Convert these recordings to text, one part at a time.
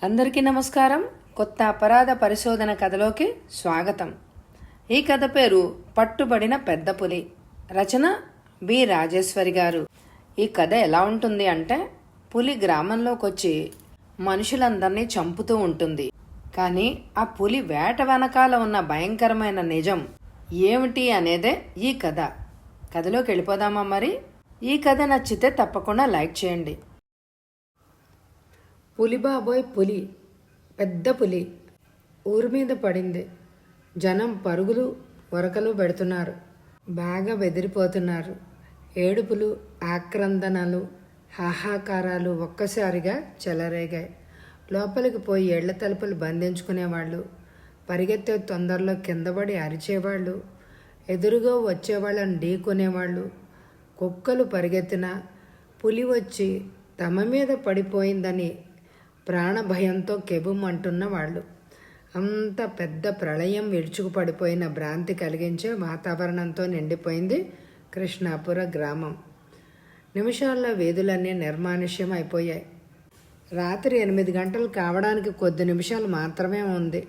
అందరికీ నమస్కారం. కొత్త అపరాధ పరిశోధన కథలోకి స్వాగతం. ఈ కథ పేరు పట్టుబడిన పెద్ద పులి. రచన బి రాజేశ్వరి గారు. ఈ కథ ఎలా ఉంటుంది అంటే, పులి గ్రామంలోకి వచ్చి మనుషులందరినీ చంపుతూ ఉంటుంది. కానీ ఆ పులి వేట వెనకాల ఉన్న భయంకరమైన నిజం ఏమిటి అనేదే ఈ కథ. కథలోకి వెళ్ళిపోదామా మరి? ఈ కథ నచ్చితే తప్పకుండా లైక్ చేయండి. పులి బాబోయ్ పులి, పెద్ద పులి ఊరి మీద పడింది. జనం పరుగులు వరకలు పెడుతున్నారు, బాగా బెదిరిపోతున్నారు. ఏడుపులు, ఆక్రందనలు, హాహాకారాలు ఒక్కసారిగా చెలరేగాయి. లోపలికి పోయి ఏళ్ల తలుపులు బంధించుకునేవాళ్ళు, పరిగెత్తే తొందరలో కిందపడి అరిచేవాళ్ళు, ఎదురుగా వచ్చేవాళ్ళని ఢీకొనేవాళ్ళు. కుక్కలు పరిగెత్తినా పులి వచ్చి తమ మీద పడిపోయిందని ప్రాణభయంతో కెబుమంటున్న వాళ్ళు. అంత పెద్ద ప్రళయం విరుచుకుపడిపోయిన భ్రాంతి కలిగించే వాతావరణంతో నిండిపోయింది కృష్ణాపుర గ్రామం. నిమిషాల్లో వీధులన్నీ నిర్మానుష్యం అయిపోయాయి. రాత్రి 8 గంటలు కావడానికి కొద్ది నిమిషాలు మాత్రమే ఉంది.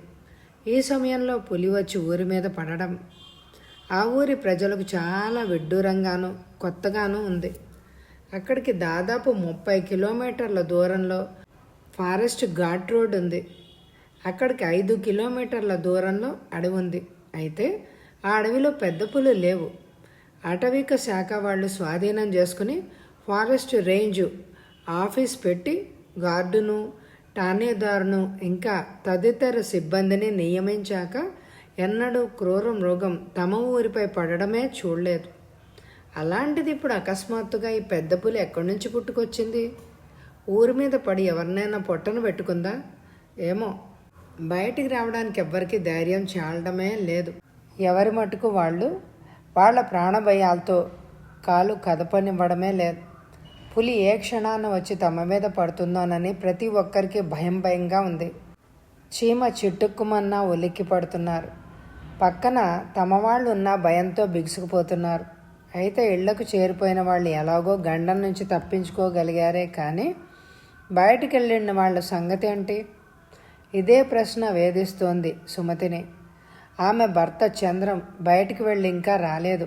ఈ సమయంలో పులి వచ్చి ఊరి మీద పడడం ఆ ఊరి ప్రజలకు చాలా విడ్డూరంగానూ కొత్తగానూ ఉంది. అక్కడికి దాదాపు 30 కిలోమీటర్ల దూరంలో ఫారెస్ట్ ఘాట్ రోడ్ ఉంది. అక్కడికి 5 కిలోమీటర్ల దూరంలో అడవి ఉంది. అయితే ఆ అడవిలో పెద్ద పులు లేవు. అటవిక శాఖ వాళ్ళు స్వాధీనం చేసుకుని ఫారెస్ట్ రేంజ్ ఆఫీస్ పెట్టి గార్డును, ఠాణేదారును ఇంకా తదితర సిబ్బందిని నియమించాక ఎన్నడూ క్రూర మృగం తమ ఊరిపై పడడమే చూడలేదు. అలాంటిది ఇప్పుడు అకస్మాత్తుగా ఈ పెద్ద పులి ఎక్కడి నుంచి పుట్టుకొచ్చింది? ఊరి మీద పడి ఎవరినైనా పొట్టను పెట్టుకుందా ఏమో. బయటికి రావడానికి ఎవ్వరికి ధైర్యం చాలడమే లేదు. ఎవరి మటుకు వాళ్ళు వాళ్ళ ప్రాణభయాలతో కాలు కదపనివ్వడమే లేదు. పులి ఏ క్షణాన వచ్చి తమ మీద పడుతుందోనని ప్రతి ఒక్కరికి భయంగా ఉంది. చీమ చిట్టుక్కుమన్నా ఉలిక్కి పడుతున్నారు. పక్కన తమ వాళ్ళు ఉన్న భయంతో బిగుసుకుపోతున్నారు. అయితే ఇళ్లకు చేరిపోయిన వాళ్ళు ఎలాగో గండం నుంచి తప్పించుకోగలిగారే కానీ బయటికి వెళ్ళిన వాళ్ళ సంగతి ఏంటి? ఇదే ప్రశ్న వేధిస్తోంది సుమతిని. ఆమె భర్త చంద్రం బయటికి వెళ్ళి ఇంకా రాలేదు.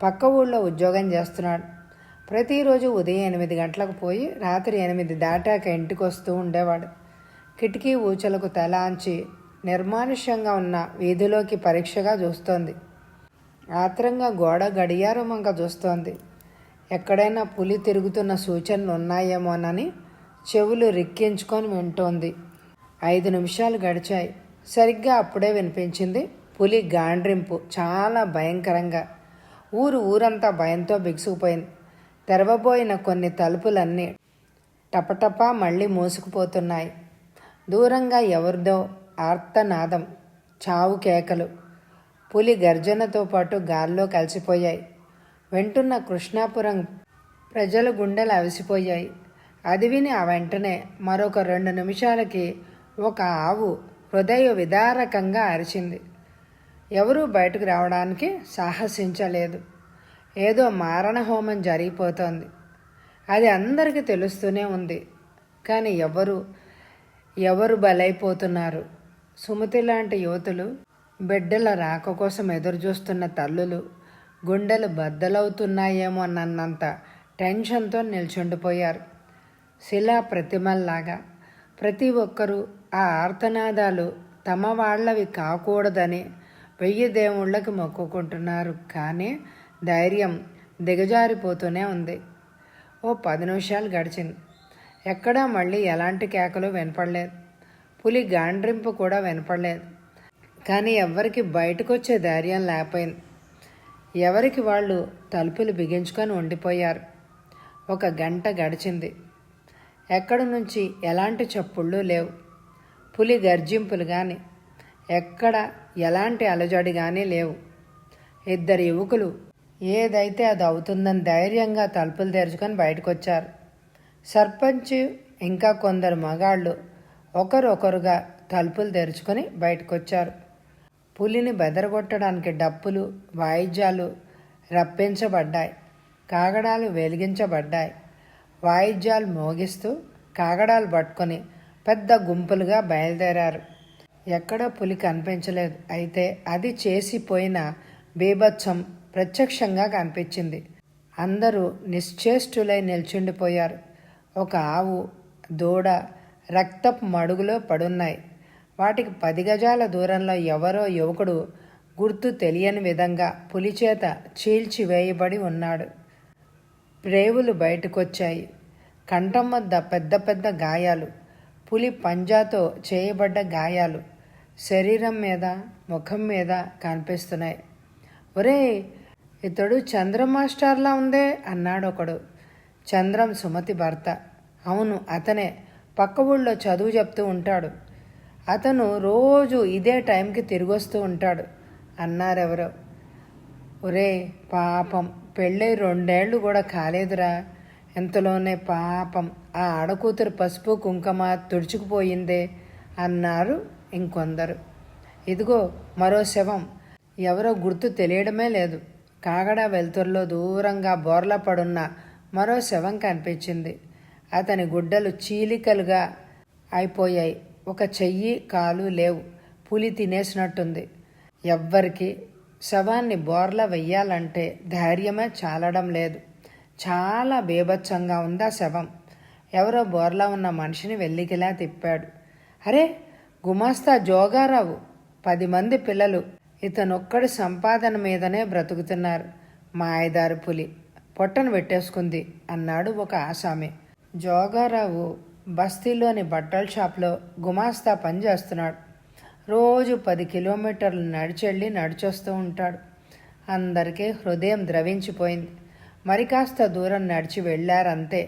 పక్క ఊళ్ళో ఉద్యోగం చేస్తున్నాడు. ప్రతిరోజు ఉదయం 8 గంటలకు పోయి రాత్రి 8 దాటాక ఇంటికి వస్తూ ఉండేవాడు. కిటికీ ఊచలకు తలాంచి నిర్మానుష్యంగా ఉన్న వీధిలోకి పరీక్షగా చూస్తోంది. ఆత్రంగా గోడ గడియారం వంక చూస్తోంది. ఎక్కడైనా పులి తిరుగుతున్న సూచనలు ఉన్నాయేమోనని చెవులు రిక్కించుకొని వింటోంది. 5 నిమిషాలు గడిచాయి. సరిగ్గా అప్పుడే వినిపించింది పులి గాండ్రింపు, చాలా భయంకరంగా. ఊరంతా భయంతో బిగుసుకుపోయింది. తెరవబోయిన కొన్ని తలుపులన్నీ టపటపా మళ్ళీ మూసుకుపోతున్నాయి. దూరంగా ఎవరిదో ఆర్తనాదం, చావు కేకలు, పులి గర్జనతో పాటు గాల్లో కలిసిపోయాయి. వింటున్న కృష్ణాపురం ప్రజల గుండెలు అవిసిపోయాయి. అది విని ఆ వెంటనే మరొక 2 నిమిషాలకి ఒక ఆవు హృదయ విదారకంగా అరిచింది. ఎవరూ బయటకు రావడానికి సాహసించలేదు. ఏదో మారణ హోమం జరిగిపోతోంది. అది అందరికీ తెలుస్తూనే ఉంది. కానీ ఎవరు బలైపోతున్నారు? సుమతి లాంటి యువతులు, బిడ్డల రాక కోసం ఎదురుచూస్తున్న తల్లులు గుండెలు బద్దలవుతున్నాయేమోనన్నంత టెన్షన్తో నిల్చుండిపోయారు. శిలా ప్రతిమల్లాగా ప్రతి ఒక్కరూ ఆ ఆర్తనాదాలు తమ వాళ్ళవి కాకూడదని 1000 దేవుళ్ళకి మొక్కుకుంటున్నారు. కానీ ధైర్యం దిగజారిపోతూనే ఉంది. ఓ 10 నిమిషాలు గడిచింది. ఎక్కడా మళ్ళీ ఎలాంటి కేకలు వినపడలేదు. పులి గాండ్రింపు కూడా వినపడలేదు. కానీ ఎవ్వరికి బయటకు వచ్చే ధైర్యం లేకపోయింది. ఎవరికి వాళ్ళు తలుపులు బిగించుకొని ఉండిపోయారు. 1 గంట గడిచింది. ఎక్కడి నుంచి ఎలాంటి చప్పుళ్ళు లేవు. పులి గర్జింపులు కానీ ఎక్కడ ఎలాంటి అలజడి కానీ లేవు. 2 యువకులు ఏదైతే అది అవుతుందని ధైర్యంగా తలుపులు తెరుచుకొని బయటకు వచ్చారు. సర్పంచ్ ఇంకా కొందరు మగాళ్ళు ఒకరొకరుగా తలుపులు తెరుచుకొని బయటకు వచ్చారు. పులిని బెదరగొట్టడానికి డప్పులు, వాయిద్యాలు రప్పించబడ్డాయి. కాగడాలు వెలిగించబడ్డాయి. వాయిద్యాలు మోగిస్తూ కాగడాలు పట్టుకొని పెద్ద గుంపులుగా బయలుదేరారు. ఎక్కడా పులి కనిపించలేదు. అయితే అది చేసిపోయిన బీభత్సం ప్రత్యక్షంగా కనిపించింది. అందరూ నిశ్చేష్టులై నిల్చుండిపోయారు. ఒక ఆవు, దూడ రక్తపు మడుగులో పడున్నాయి. వాటికి 10 గజాల దూరంలో ఎవరో యువకుడు గుర్తు తెలియని విధంగా పులిచేత చీల్చివేయబడి ఉన్నాడు. ప్రేవులు బయటకొచ్చాయి. కంఠం వద్ద పెద్ద పెద్ద గాయాలు, పులి పంజాతో చేయబడ్డ గాయాలు శరీరం మీద, ముఖం మీద కనిపిస్తున్నాయి. ఒరే, ఇతడు చంద్రం మాస్టర్లా ఉందే అన్నాడు ఒకడు. చంద్రం సుమతి భర్త. అవును, అతనే. పక్క ఊళ్ళో చదువు చెప్తూ ఉంటాడు. అతను రోజు ఇదే టైంకి తిరిగొస్తూ ఉంటాడు అన్నారెవరో. ఒరే పాపం, పెళ్ళై 2 ఏళ్ళు కూడా కాలేదురా. ఎంతలోనే పాపం ఆ ఆడకూతురు పసుపు కుంకుమ తుడుచుకుపోయిందే అన్నారు ఇంకొందరు. ఇదిగో మరో శవం. ఎవరో గుర్తు తెలియడమే లేదు. కాగడ వెలుతురులో దూరంగా బోర్ల పడున్న మరో శవం కనిపించింది. అతని గుడ్డలు చీలికలుగా అయిపోయాయి. ఒక చెయ్యి, కాలు లేవు. పులి తినేసినట్టుంది. ఎవ్వరికి శవాన్ని బోర్లా వెయ్యాలంటే ధైర్యమే చాలడం లేదు. చాలా బీభత్సంగా ఉంది ఆ శవం. ఎవరో బోర్లా ఉన్న మనిషిని వెల్లికిలా తిప్పాడు. అరే, గుమాస్తా జోగారావు. 10 మంది పిల్లలు ఇతనొక్కడి సంపాదన మీదనే బ్రతుకుతున్నారు. మాయదారి పులి పొట్టను పెట్టేసుకుంది అన్నాడు ఒక ఆసామి. జోగారావు బస్తీలోని బట్టల షాప్లో గుమాస్తా పని చేస్తున్నాడు. రోజు 10 కిలోమీటర్లు నడిచెళ్ళి నడిచొస్తూ ఉంటాడు. అందరికీ హృదయం ద్రవించిపోయింది. మరి కాస్త దూరం నడిచి వెళ్ళారంతే.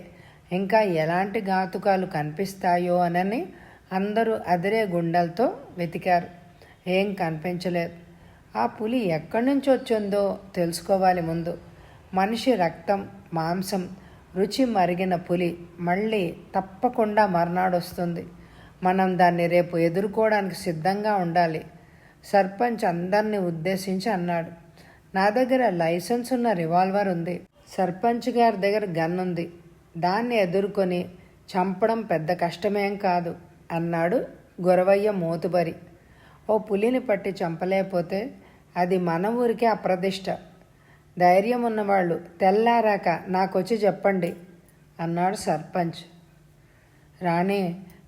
ఇంకా ఎలాంటి ఘాతుకాలు కనిపిస్తాయో అనని అందరూ అదిరే గుండెలతో వెతికారు. ఏం కనిపించలేదు. ఆ పులి ఎక్కడి నుంచి వచ్చిందో తెలుసుకోవాలి ముందు. మనిషి రక్తం, మాంసం రుచి మరిగిన పులి మళ్ళీ తప్పకుండా మర్నాడొస్తుంది. మనం దాన్ని రేపు ఎదుర్కోవడానికి సిద్ధంగా ఉండాలి. సర్పంచ్ అందరినీ ఉద్దేశించి అన్నాడు. నా దగ్గర లైసెన్స్ ఉన్న రివాల్వర్ ఉంది. సర్పంచ్ గారి దగ్గర గన్ ఉంది. దాన్ని ఎదుర్కొని చంపడం పెద్ద కష్టమేం కాదు అన్నాడు గొరవయ్య మోతుబరి. ఓ పులిని పట్టి చంపలేకపోతే అది మన ఊరికే అప్రదిష్ట. ధైర్యం ఉన్నవాళ్ళు తెల్లారాక నాకొచ్చి చెప్పండి అన్నాడు సర్పంచ్. రాణి,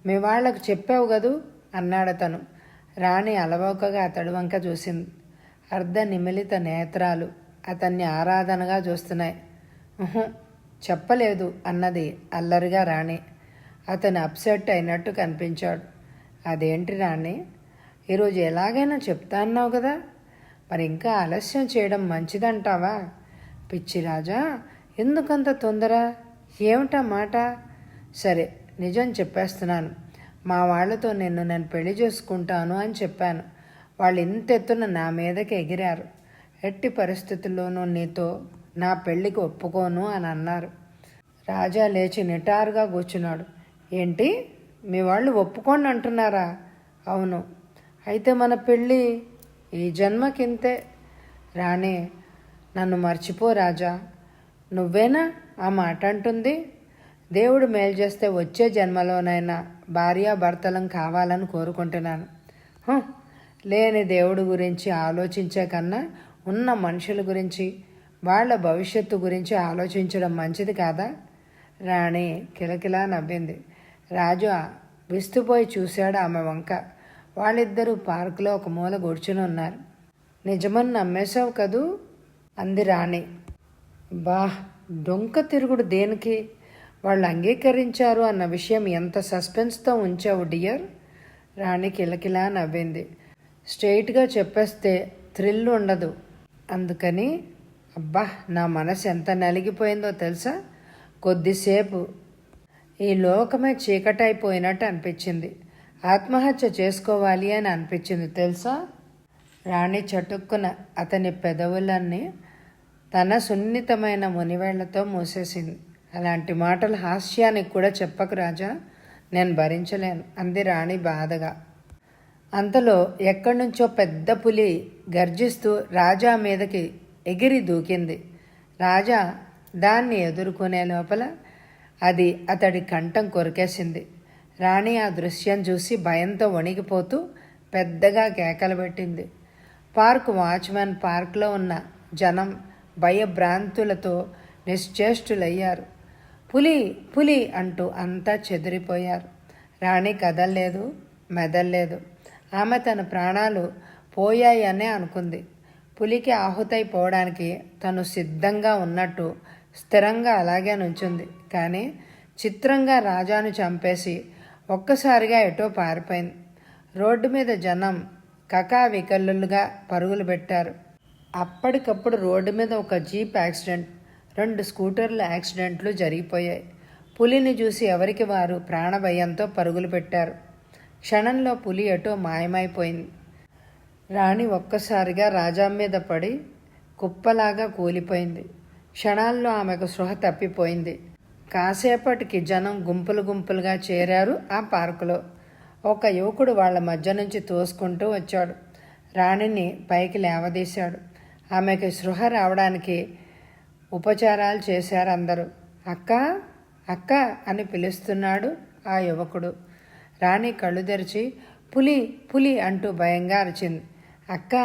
మీ వాళ్లకు చెప్పావు కదూ అన్నాడతను. రాణి అలవోకగా అతడి వంక చూసింది. అర్ధ నిమిలిత నేత్రాలు అతన్ని ఆరాధనగా చూస్తున్నాయి. చెప్పలేదు అన్నది అల్లరిగా రాణి. అతను అప్సెట్ అయినట్టు కనిపించాడు. అదేంటి రాణి, ఈరోజు ఎలాగైనా చెప్తా అన్నావు కదా, మరి ఇంకా ఆలస్యం చేయడం మంచిదంటావా? పిచ్చి రాజా, ఎందుకంత తొందర? ఏమిటా మాట? సరే, నిజం చెప్పేస్తున్నాను. మా వాళ్లతో నేను పెళ్లి చేసుకుంటాను అని చెప్పాను. వాళ్ళు ఇంతెత్తున నా మీదకి ఎగిరారు. ఎట్టి పరిస్థితుల్లోనూ నీతో నా పెళ్లికి ఒప్పుకోను అని అన్నారు. రాజా లేచి నిటారుగా కూర్చున్నాడు. ఏంటి, మీ వాళ్ళు ఒప్పుకోండి అంటున్నారా? అవును. అయితే మన పెళ్ళి ఈ జన్మకింతే. రాణి, నన్ను మర్చిపో రాజా. నువ్వేనా ఆ మాట అంటుంది? దేవుడు మేలు చేస్తే వచ్చే జన్మలోనైనా భార్యాభర్తలం కావాలని కోరుకుంటున్నాను. లేని దేవుడి గురించి ఆలోచించే కన్నా ఉన్న మనుషుల గురించి, వాళ్ళ భవిష్యత్తు గురించి ఆలోచించడం మంచిది కాదా? రాణి కిలకిలా నవ్వింది. రాజు విస్తుపోయి చూశాడు ఆమె వంక. వాళ్ళిద్దరూ పార్కులో ఒక మూల కూర్చుని ఉన్నారు. నిజమని నమ్మేశావు కదూ అంది రాణి. బా, డొంక తిరుగుడు దేనికి? వాళ్ళు అంగీకరించారు అన్న విషయం ఎంత సస్పెన్స్తో ఉంచావు డియర్? రాణి కిలకిలా నవ్వింది. స్ట్రెయిట్గా చెప్పేస్తే థ్రిల్ ఉండదు. అందుకని అబ్బా, నా మనసు ఎంత నలిగిపోయిందో తెలుసా? కొద్దిసేపు ఈ లోకమే చీకటైపోయినట్టు అనిపించింది. ఆత్మహత్య చేసుకోవాలి అని అనిపించింది తెలుసా? రాణి చటుక్కున అతని పెదవులన్నీ తన సున్నితమైన మునివేళ్లతో మూసేసింది. అలాంటి మాటలు హాస్యానికి కూడా చెప్పకు రాజా, నేను భరించలేను అంది రాణి బాధగా. అంతలో ఎక్కడి నుంచో పెద్ద పులి గర్జిస్తూ రాజా మీదకి ఎగిరి దూకింది. రాజా దాన్ని ఎదుర్కొనే లోపల అది అతడి కంఠం కొరికేసింది. రాణి ఆ దృశ్యం చూసి భయంతో వణికిపోతూ పెద్దగా కేకలు పెట్టింది. పార్క్ వాచ్మెన్, పార్క్లో ఉన్న జనం భయభ్రాంతులతో నిశ్చేష్టులయ్యారు. పులి పులి అంటూ అంతా చెదిరిపోయారు. రాణి కదల్లేదు, మెదల్లేదు. ఆమె తన ప్రాణాలు పోయాయనే అనుకుంది. పులికి ఆహుతైపోవడానికి తను సిద్ధంగా ఉన్నట్టు స్థిరంగా అలాగే నుంచుంది. కానీ చిత్రంగా రాజాను చంపేసి ఒక్కసారిగా ఎటో పారిపోయింది. రోడ్డు మీద జనం కకావికల్లుగా పరుగులు పెట్టారు. అప్పటికప్పుడు రోడ్డు మీద ఒక జీప్ యాక్సిడెంట్, 2 స్కూటర్ల యాక్సిడెంట్లు జరిగిపోయాయి. పులిని చూసి ఎవరికి వారు ప్రాణభయంతో పరుగులు పెట్టారు. క్షణంలో పులి ఎటో మాయమైపోయింది. రాణి ఒక్కసారిగా రాజా మీద పడి కుప్పలాగా కూలిపోయింది. క్షణాల్లో ఆమెకు స్పృహ తప్పిపోయింది. కాసేపటికి జనం గుంపులు గుంపులుగా చేరారు ఆ పార్కులో. ఒక యువకుడు వాళ్ల మధ్య నుంచి తోసుకుంటూ వచ్చాడు. రాణిని పైకి లేవదీశాడు. ఆమెకి స్పృహ రావడానికి ఉపచారాలు చేశారు అందరూ. అక్క అక్క అని పిలుస్తున్నాడు ఆ యువకుడు. రాణి కళ్ళు తెరిచి పులి పులి అంటూ భయంగా అరిచింది. అక్క,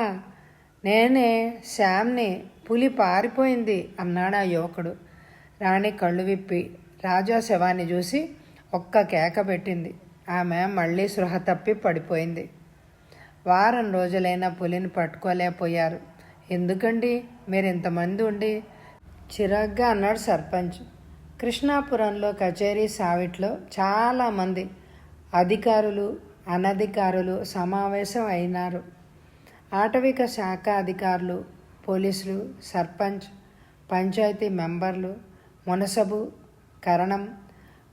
నేనే శ్యామ్ని, పులి పారిపోయింది అన్నాడు ఆ యువకుడు. రాణి కళ్ళు విప్పి రాజా శవాన్ని చూసి ఒక్క కేక పెట్టింది. ఆమె మళ్ళీ స్పృహ తప్పి పడిపోయింది. వారం రోజులైనా పులిని పట్టుకోలేకపోయారు. ఎందుకండి మీరు ఇంతమంది ఉండి? చిరాగ్గా అన్నాడు సర్పంచ్. కృష్ణాపురంలో కచేరీ సావిట్లో చాలామంది అధికారులు, అనధికారులు సమావేశం అయినారు. ఆటవిక శాఖ అధికారులు, పోలీసులు, సర్పంచ్, పంచాయతీ మెంబర్లు, మునసబు, కరణం,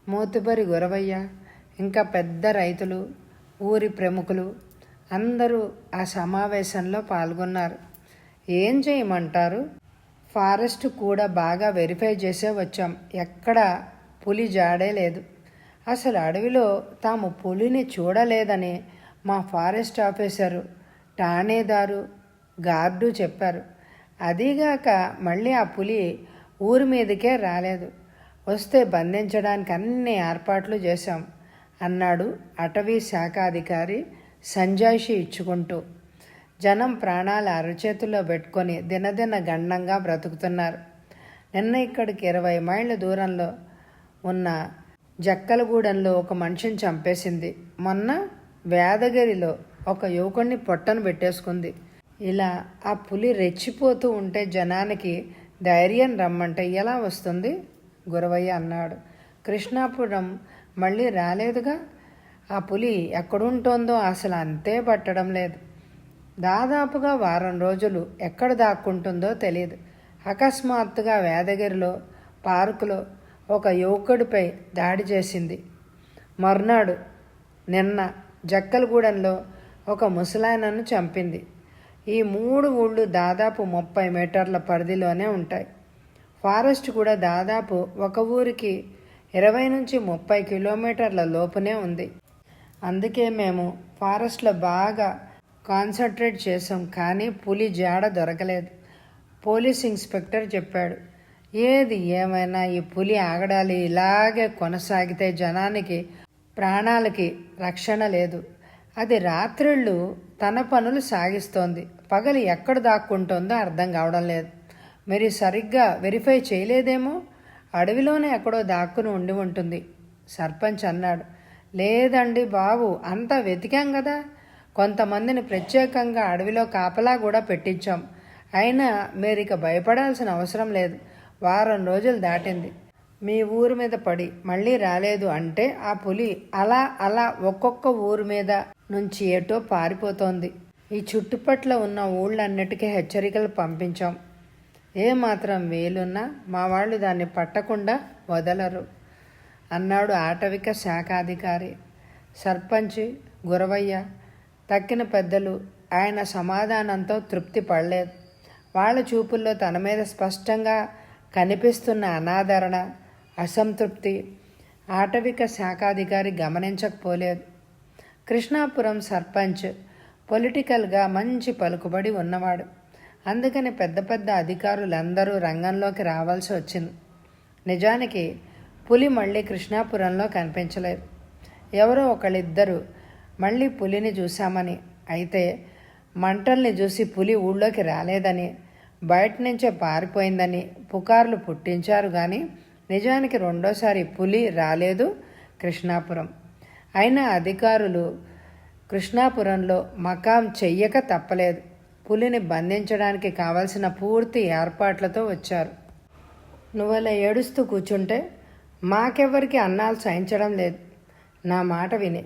మోతుబరి గురవయ్య, ఇంకా పెద్ద రైతులు, ఊరి ప్రముఖులు అందరూ ఆ సమావేశంలో పాల్గొన్నారు. ఏం చేయమంటారు? ఫారెస్ట్ కూడా బాగా వెరిఫై చేసే వచ్చాం. ఎక్కడ పులి జాడే లేదు. అసలు అడవిలో తాము పులిని చూడలేదని మా ఫారెస్ట్ ఆఫీసరు, ఠాణేదారు, గార్డు చెప్పారు. అదీగాక మళ్ళీ ఆ పులి ఊరి మీదకే రాలేదు. వస్తే బంధించడానికి అన్ని ఏర్పాట్లు చేశాం అన్నాడు అటవీ శాఖాధికారి సంజాయిషి ఇచ్చుకుంటూ. జనం ప్రాణాలు అరచేతుల్లో పెట్టుకొని దినదిన గండంగా బ్రతుకుతున్నారు. నిన్న ఇక్కడికి 20 మైళ్ళ దూరంలో ఉన్న జక్కలగూడెంలో ఒక మనిషిని చంపేసింది. మొన్న వేదగిరిలో ఒక యువకుడిని పొట్టను పెట్టేసుకుంది. ఇలా ఆ పులి రెచ్చిపోతూ ఉంటే జనానికి ధైర్యం రమ్మంటే ఎలా వస్తుంది? గురవయ్య అన్నాడు. కృష్ణాపురం మళ్ళీ రాలేదుగా. ఆ పులి ఎక్కడుంటోందో అసలు అంతే పట్టడం లేదు. దాదాపుగా వారం రోజులు ఎక్కడ దాక్కుంటుందో తెలియదు. అకస్మాత్తుగా వేదగిరిలో పార్కులో ఒక యువకుడిపై దాడి చేసింది. మర్నాడు నిన్న జక్కలగూడెంలో ఒక ముసలాయనను చంపింది. ఈ 3 ఊళ్ళు దాదాపు 30 మీటర్ల పరిధిలోనే ఉంటాయి. ఫారెస్ట్ కూడా దాదాపు ఒక ఊరికి 20 నుంచి 30 కిలోమీటర్ల లోపునే ఉంది. అందుకే మేము ఫారెస్ట్లో బాగా కాన్సన్ట్రేట్ చేసాం. కానీ పులి జాడ దొరకలేదు. పోలీస్ ఇన్స్పెక్టర్ చెప్పాడు. ఏది ఏమైనా ఈ పులి ఆగడాలి ఇలాగే కొనసాగితే జనానికి ప్రాణాలకి రక్షణ లేదు. అది రాత్రిళ్ళు తన పనులు సాగిస్తోంది. పగలు ఎక్కడ దాక్కుంటోందో అర్థం కావడం లేదు. మీరు సరిగ్గా వెరిఫై చేయలేదేమో. అడవిలోనే ఎక్కడో దాక్కుని ఉండి ఉంటుంది సర్పంచ్ అన్నాడు. లేదండి బాబు, అంతా వెతికాం కదా. కొంతమందిని ప్రత్యేకంగా అడవిలో కాపలా కూడా పెట్టించాం. అయినా మీరు ఇక భయపడాల్సిన అవసరం లేదు. వారం రోజులు దాటింది. మీ ఊరి మీద పడి మళ్ళీ రాలేదు అంటే ఆ పులి అలా అలా ఒక్కొక్క ఊరి మీద నుంచి ఏటో పారిపోతోంది. ఈ చుట్టుపట్ల ఉన్న ఊళ్ళన్నిటికీ హెచ్చరికలు పంపించాం. ఏమాత్రం వేలున్నా మా వాళ్ళు దాన్ని పట్టకుండా వదలరు అన్నాడు ఆటవిక శాఖాధికారి. సర్పంచ్, గురవయ్య, తక్కిన పెద్దలు ఆయన సమాధానంతో తృప్తి పడలేదు. వాళ్ళ చూపుల్లో తన మీద స్పష్టంగా కనిపిస్తున్న అనాదరణ, అసంతృప్తి ఆటవిక శాఖాధికారి గమనించకపోలేదు. కృష్ణాపురం సర్పంచ్ పొలిటికల్గా మంచి పలుకుబడి ఉన్నవాడు. అందుకని పెద్ద పెద్ద అధికారులందరూ రంగంలోకి రావాల్సి వచ్చింది. నిజానికి పులి మళ్ళీ కృష్ణాపురంలో కనిపించలేదు. ఎవరో ఒకళ్ళిద్దరు మళ్ళీ పులిని చూశామని, అయితే మంటల్ని చూసి పులి ఊళ్ళోకి రాలేదని, బయట నుంచే పారిపోయిందని పుకార్లు పుట్టించారు కానీ నిజానికి రెండోసారి పులి రాలేదు కృష్ణాపురం. అయినా అధికారులు కృష్ణాపురంలో మకాం చెయ్యక తప్పలేదు. పులిని బంధించడానికి కావలసిన పూర్తి ఏర్పాట్లతో వచ్చారు. నువ్వలా ఏడుస్తూ కూర్చుంటే మాకెవ్వరికి అన్నాలు సహించడం లేదు. నా మాట విని.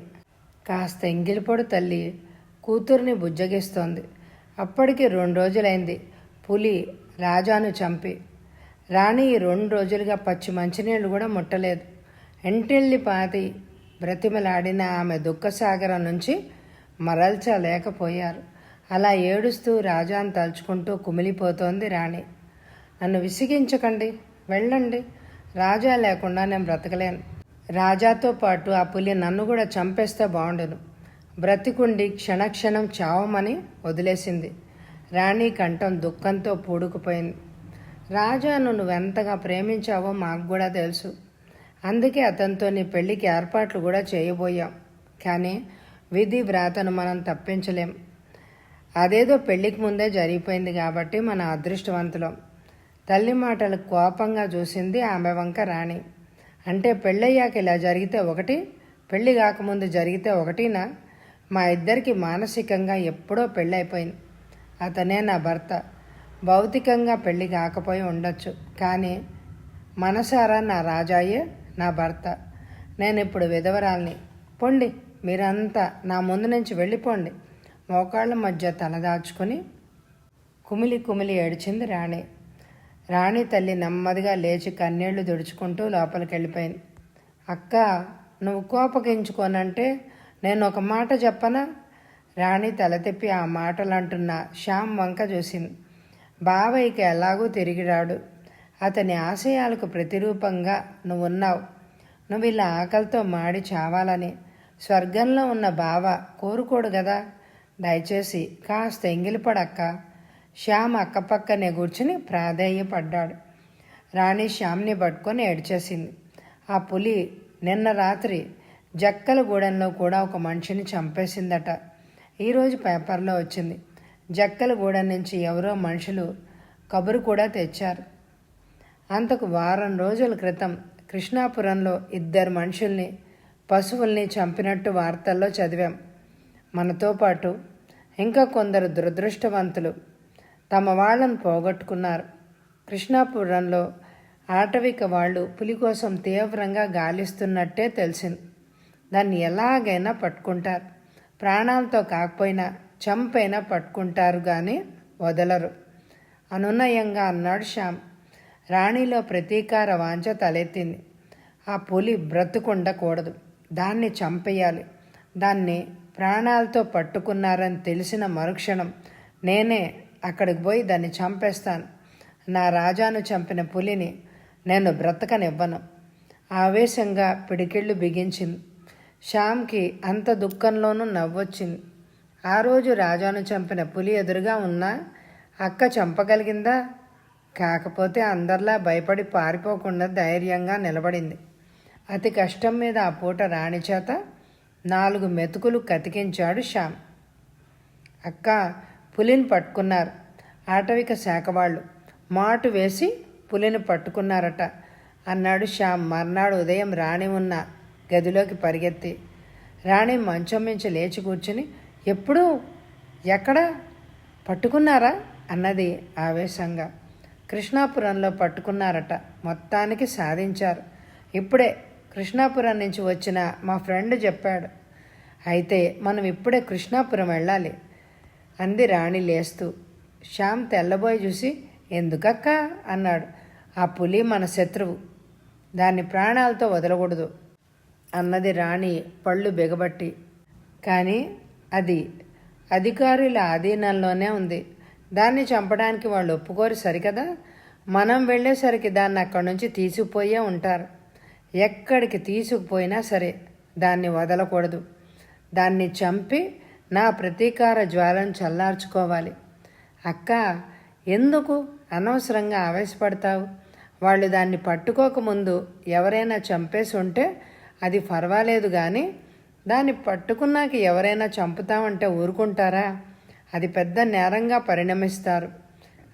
కాస్త ఎంగిలిపొడు తల్లి కూతుర్ని బుజ్జగిస్తోంది. అప్పటికి 2 రోజులైంది పులి రాజాను చంపి. రాణి 2 రోజులుగా పచ్చి మంచినీళ్ళు కూడా ముట్టలేదు. ఎంటిల్లి పాతి బ్రతిమలాడిన ఆమె దుఃఖసాగరం నుంచి మరల్చలేకపోయారు. అలా ఏడుస్తూ రాజాను తలుచుకుంటూ కుమిలిపోతోంది రాణి. నన్ను విసిగించకండి, వెళ్ళండి. రాజా లేకుండా నేను బ్రతకలేను. రాజాతో పాటు ఆ పులి నన్ను కూడా చంపేస్తే బాగుండును. బ్రతికుండి క్షణక్షణం చావమని వదిలేసింది. రాణి కంఠం దుఃఖంతో పూడుకుపోయింది. రాజాను నువ్వెంతగా ప్రేమించావో మాకు కూడా తెలుసు. అందుకే అతనితో నీ పెళ్లికి ఏర్పాట్లు కూడా చేయబోయాం. కానీ విధి వ్రాతను మనం తప్పించలేం. అదేదో పెళ్లికి ముందే జరిగిపోయింది కాబట్టి మన అదృష్టవంతులం. తల్లి మాటలు కోపంగా చూసింది ఆమె వంక రాణి. అంటే పెళ్ళయ్యాక ఇలా జరిగితే ఒకటి, పెళ్లి కాకముందు జరిగితే ఒకటినా? మా ఇద్దరికి మానసికంగా ఎప్పుడో పెళ్ళైపోయింది. అతనే నా భర్త. భౌతికంగా పెళ్లి కాకపోయి ఉండొచ్చు, కానీ మనసారా నా రాజాయే నా భర్త. నేను ఇప్పుడు విధవరాల్ని. పొండి, మీరంతా నా ముందు నుంచి వెళ్ళిపోండి. మోకాళ్ళ మధ్య తలదాచుకుని కుమిలి కుమిలి ఏడ్చింది రాణి. రాణి తల్లి నెమ్మదిగా లేచి కన్నీళ్లు తుడుచుకుంటూ లోపలికి వెళ్ళిపోయింది. అక్క, నువ్వు కోపగించుకోనంటే నేను ఒక మాట చెప్పనా? రాణి తల తిప్పి ఆ మాటలు అంటున్న శ్యామ్ వంక చూసింది. బావయ్యకి ఎలాగూ తిరిగి రాడు. అతని ఆశయాలకు ప్రతిరూపంగా నువ్వున్నావు. నువ్వు ఇలా ఆకలితో మాడి చావాలని స్వర్గంలో ఉన్న బావ కోరుకోడు కదా. దయచేసి కాస్త ఎంగిలిపడక్క. శ్యామ్ అక్కపక్కనే కూర్చుని ప్రాధేయపడ్డాడు. రాణి శ్యామ్ని పట్టుకొని ఏడ్చేసింది. ఆ పులి నిన్న రాత్రి జక్కలగూడెంలో కూడా ఒక మనిషిని చంపేసిందట. ఈరోజు పేపర్లో వచ్చింది. జక్కలగూడెం నుంచి ఎవరో మనుషులు కబురు కూడా తెచ్చారు. అంతకు వారం రోజుల క్రితం కృష్ణాపురంలో 2 మనుషుల్ని, పశువుల్ని చంపినట్టు వార్తల్లో చదివాం. మనతో పాటు ఇంకా కొందరు దురదృష్టవంతులు తమ వాళ్ళను పోగొట్టుకున్నారు. కృష్ణాపురంలో ఆటవిక వాళ్ళు పులి కోసం తీవ్రంగా గాలిస్తున్నట్టే తెలిసింది. దాన్ని ఎలాగైనా పట్టుకుంటారు. ప్రాణాలతో కాకపోయినా చంపైనా పట్టుకుంటారు కానీ వదలరు అనునయంగా అన్నాడు శ్యామ్. రాణిలో ప్రతీకార వాంఛ తలెత్తింది. ఆ పులి బ్రతుకుండకూడదు, దాన్ని చంపేయాలి. దాన్ని ప్రాణాలతో పట్టుకున్నారని తెలిసిన మరుక్షణం నేనే అక్కడికి పోయి దాన్ని చంపేస్తాను. నా రాజాను చంపిన పులిని నేను బ్రతకనివ్వను. ఆవేశంగా పిడికిళ్ళు బిగించింది. శ్యామ్కి అంత దుఃఖంలోనూ నవ్వొచ్చింది. ఆ రోజు రాజాను చంపిన పులి ఎదురుగా ఉన్నా అక్క చంపగలిగిందా? కాకపోతే అందరిలా భయపడి పారిపోకుండా ధైర్యంగా నిలబడింది. అతి కష్టం మీద ఆ పూట రాణి చేత 4 మెతుకులు కతికించాడు శ్యామ్. అక్క, పులిని పట్టుకున్నారు. ఆటవిక శాఖ వాళ్ళు మాటు వేసి పులిని పట్టుకున్నారట అన్నాడు శ్యామ్. మర్నాడు ఉదయం రాణి ఉన్న గదిలోకి పరిగెత్తి. రాణి మంచం నుంచి లేచి కూర్చుని, ఎప్పుడు, ఎక్కడ పట్టుకున్నారా అన్నది ఆవేశంగా. కృష్ణాపురంలో పట్టుకున్నారట. మొత్తానికి సాధించారు. ఇప్పుడే కృష్ణాపురం నుంచి వచ్చిన మా ఫ్రెండ్ చెప్పాడు. అయితే మనం ఇప్పుడే కృష్ణాపురం వెళ్ళాలి అంది రాణి లేస్తూ. శ్యామ్ తెల్లబోయి చూసి, ఎందుకక్క అన్నాడు. ఆ పులి మన శత్రువు, దాన్ని ప్రాణాలతో వదలకూడదు అన్నది రాణి పళ్ళు బిగబట్టి. కానీ అది అధికారుల ఆధీనంలోనే ఉంది. దాన్ని చంపడానికి వాళ్ళు ఒప్పుకోరు సరికదా. మనం వెళ్ళేసరికి దాన్ని అక్కడి నుంచి తీసుకుపోయే ఉంటారు. ఎక్కడికి తీసుకుపోయినా సరే దాన్ని వదలకూడదు. దాన్ని చంపి నా ప్రతీకార జ్వాలను చల్లార్చుకోవాలి. అక్క, ఎందుకు అనవసరంగా ఆవేశపడతావు? వాళ్ళు దాన్ని పట్టుకోకముందు ఎవరైనా చంపేసి ఉంటే అది పర్వాలేదు, కానీ దాన్ని పట్టుకున్నాక ఎవరైనా చంపుతామంటే ఊరుకుంటారా? అది పెద్ద నేరంగా పరిణమిస్తారు.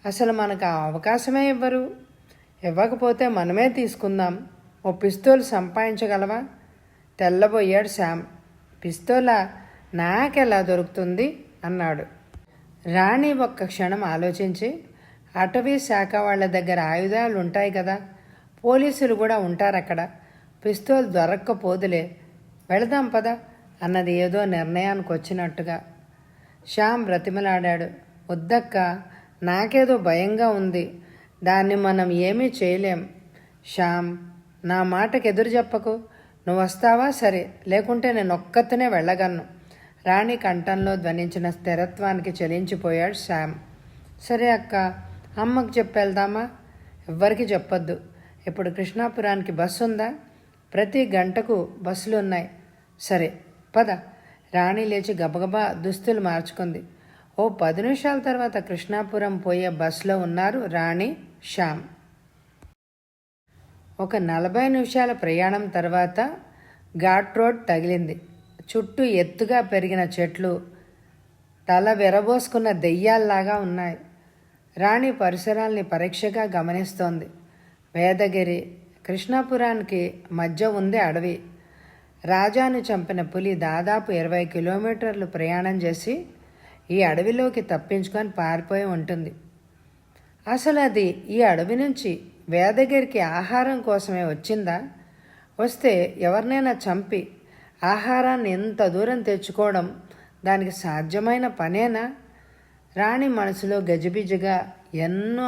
అసలు మనకు ఆ అవకాశమే ఇవ్వరు. ఇవ్వకపోతే మనమే తీసుకుందాం. ఓ పిస్తోల్ సంపాదించగలవా? తెల్లబోయాడు శ్యామ్. పిస్తోలా? నాకెలా దొరుకుతుంది అన్నాడు. రాణి ఒక్క క్షణం ఆలోచించి, అటవీ శాఖ వాళ్ళ దగ్గర ఆయుధాలు ఉంటాయి కదా, పోలీసులు కూడా ఉంటారక్కడ, పిస్తోల్ దొరక్కపోదులే, వెళదాం పద అన్నది ఏదో నిర్ణయానికి వచ్చినట్టుగా. శ్యామ్ బ్రతిమలాడాడు. వద్దక్క, నాకేదో భయంగా ఉంది. దాన్ని మనం ఏమీ చేయలేం. శ్యామ్, నా మాటకు ఎదురు చెప్పకు. నువ్వు వస్తావా? సరే, లేకుంటే నేను ఒక్కతనే వెళ్ళగలను. రాణి కంఠంలో ధ్వనించిన స్థిరత్వానికి చలించిపోయాడు శ్యామ్. సరే అక్క, అమ్మకు చెప్పెళ్దామా? ఎవ్వరికి చెప్పొద్దు. ఇప్పుడు కృష్ణాపురానికి బస్సు ఉందా? ప్రతి గంటకు బస్సులు ఉన్నాయి. సరే పద. రాణి లేచి గబగబా దుస్తులు మార్చుకుంది. ఓ 10 నిమిషాల తర్వాత కృష్ణాపురం పోయే బస్సులో ఉన్నారు రాణి, శ్యామ్. ఒక 40 నిమిషాల ప్రయాణం తర్వాత ఘాట్ రోడ్ తగిలింది. చుట్టూ ఎత్తుగా పెరిగిన చెట్లు తల విరబోసుకున్న దెయ్యాల్లాగా ఉన్నాయి. రాణి పరిసరాల్ని పరీక్షగా గమనిస్తోంది. వేదగిరి, కృష్ణాపురానికి మధ్య ఉంది అడవి. రాజాను చంపిన పులి దాదాపు 20 కిలోమీటర్లు ప్రయాణం చేసి ఈ అడవిలోకి తప్పించుకొని పారిపోయి ఉంటుంది. అసలు అది ఈ అడవి నుంచి వేదగిరికి ఆహారం కోసమే వచ్చిందా? వస్తే ఎవరినైనా చంపి ఆహారాన్ని ఎంత దూరం తెచ్చుకోవడం దానికి సాధ్యమైన పనేనా? రాణి మనసులో గజిబిజిగా ఎన్నో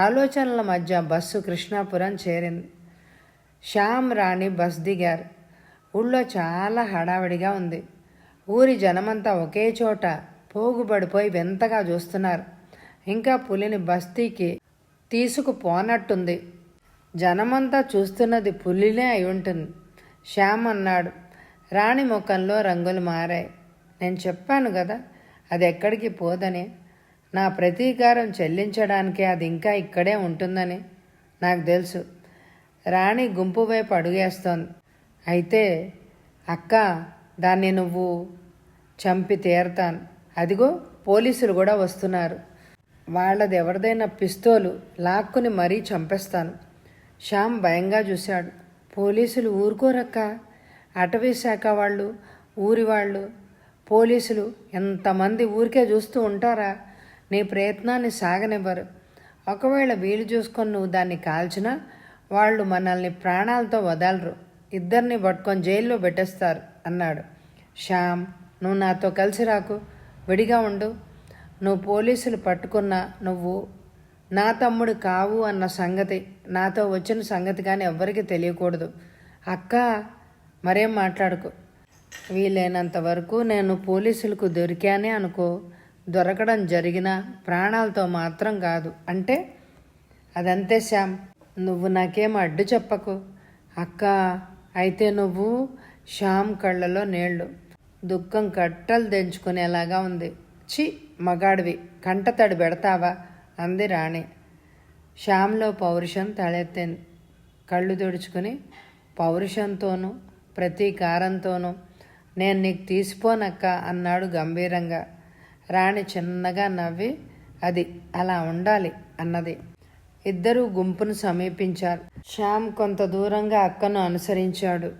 ఆలోచనల మధ్య బస్సు కృష్ణాపురం చేరింది. శ్యామ్, రాణి బస్ దిగారు. ఊళ్ళో చాలా హడావిడిగా ఉంది. ఊరి జనమంతా ఒకే చోట పోగుబడిపోయి వింతగా చూస్తున్నారు. ఇంకా పులిని బస్తీకి తీసుకుపోనట్టుంది. జనమంతా చూస్తున్నది పులినే అయి ఉంటుంది. శ్యామ్ అన్నాడు. రాణి ముఖంలో రంగులు మారాయి. నేను చెప్పాను కదా, అది ఎక్కడికి పోదని. నా ప్రతీకారం చెల్లించడానికే అది ఇంకా ఇక్కడే ఉంటుందని నాకు తెలుసు. రాణి గుంపు వైపు అడుగేస్తోంది. అయితే అక్క, దాన్ని నువ్వు చంపి తీరతాను. అదిగో పోలీసులు కూడా వస్తున్నారు. వాళ్ళది ఎవరిదైనా పిస్తోలు లాక్కుని మరీ చంపేస్తాను. శ్యామ్ భయంగా చూశాడు. పోలీసులు ఊరుకోరక్క. అటవీ శాఖ వాళ్ళు, ఊరి వాళ్ళు, పోలీసులు ఎంతమంది ఊరికే చూస్తూ ఉంటారా? నీ ప్రయత్నాన్ని సాగనివ్వరు. ఒకవేళ వీలు చూసుకొని నువ్వు దాన్ని కాల్చినా వాళ్ళు మనల్ని ప్రాణాలతో వదలరు. ఇద్దరిని పట్టుకొని జైల్లో పెట్టేస్తారు అన్నాడు. శ్యామ్, నువ్వు నాతో కలిసి రాకు, విడిగా ఉండు. నువ్వు పోలీసులు పట్టుకున్నా నువ్వు నా తమ్ముడు కావు అన్న సంగతి, నాతో వచ్చిన సంగతి కానీ ఎవ్వరికీ తెలియకూడదు. అక్క, మరేం మాట్లాడుకో. వీలైనంత వరకు నేను పోలీసులకు దొరికానే అనుకో. దొరకడం జరిగిన ప్రాణాలతో మాత్రం కాదు. అంటే అదంతే శ్యామ్, నువ్వు నాకేం అడ్డు చెప్పకు. అక్క, అయితే నువ్వు? శ్యామ్ కళ్ళలో నీళ్లు, దుఃఖం కట్టలు తెంచుకునేలాగా ఉంది. చి, మగాడివి, కంటతడి పెడతావా అంది రాణి. శ్యామ్లో పౌరుషం తలెత్తింది. కళ్ళు తుడుచుకుని పౌరుషంతోనూ ప్రతీకారంతోనూ నేను నీకు తీసిపోనక్క అన్నాడు గంభీరంగా. రాణి చిన్నగా నవ్వి అది అలా ఉండాలి అన్నది. ఇద్దరూ గుంపును సమీపించారు. శ్యామ్ కొంత దూరంగా అక్కను అనుసరించాడు.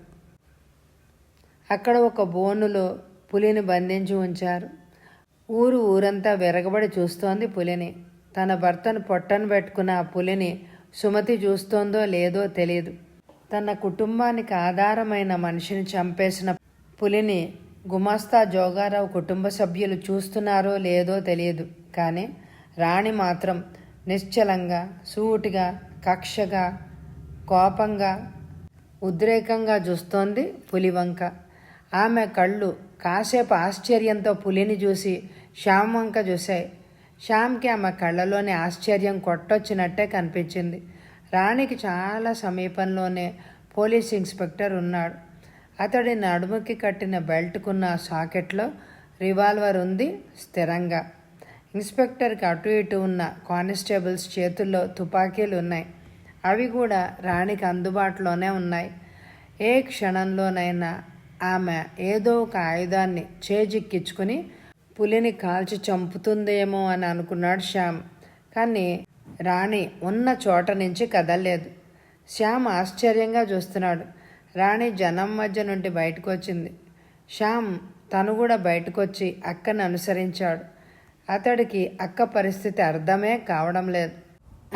అక్కడ ఒక బోనులో పులిని బంధించి ఉంచారు. ఊరంతా విరగబడి చూస్తోంది పులిని. తన భర్తను పొట్టను పెట్టుకున్న ఆ పులిని సుమతి చూస్తోందో లేదో తెలియదు. తన కుటుంబానికి ఆధారమైన మనిషిని చంపేసిన పులిని గుమాస్తా జోగారావు కుటుంబ సభ్యులు చూస్తున్నారో లేదో తెలియదు. కానీ రాణి మాత్రం నిశ్చలంగా, సూటిగా, కక్షగా, కోపంగా, ఉద్రేకంగా చూస్తోంది పులి వంక. ఆమె కళ్ళు కాసేపు ఆశ్చర్యంతో పులిని చూసి శ్యామ్ వంక చూశాయి. శ్యామ్కి ఆమె కళ్ళలోని ఆశ్చర్యం కొట్టొచ్చినట్టే కనిపించింది. రాణికి చాలా సమీపంలోనే పోలీస్ ఇన్స్పెక్టర్ ఉన్నాడు. అతడి నడుముకి కట్టిన బెల్ట్కున్న సాకెట్లో రివాల్వర్ ఉంది స్థిరంగా. ఇన్స్పెక్టర్కి అటు ఇటు ఉన్న కానిస్టేబుల్స్ చేతుల్లో తుపాకీలు ఉన్నాయి. అవి కూడా రాణికి అందుబాటులోనే ఉన్నాయి. ఏ క్షణంలోనైనా ఆమె ఏదో ఒక ఆయుధాన్ని చేజిక్కించుకుని పులిని కాల్చి చంపుతుందేమో అని అనుకున్నాడు శ్యామ్. కానీ రాణి ఉన్న చోట నుంచి కదలలేదు. శ్యామ్ ఆశ్చర్యంగా చూస్తున్నాడు. రాణి జనం మధ్య నుండి బయటకు వచ్చింది. శ్యామ్ తను కూడా బయటకొచ్చి అక్కని అనుసరించాడు. అతడికి అక్క పరిస్థితి అర్థమే కావడం లేదు.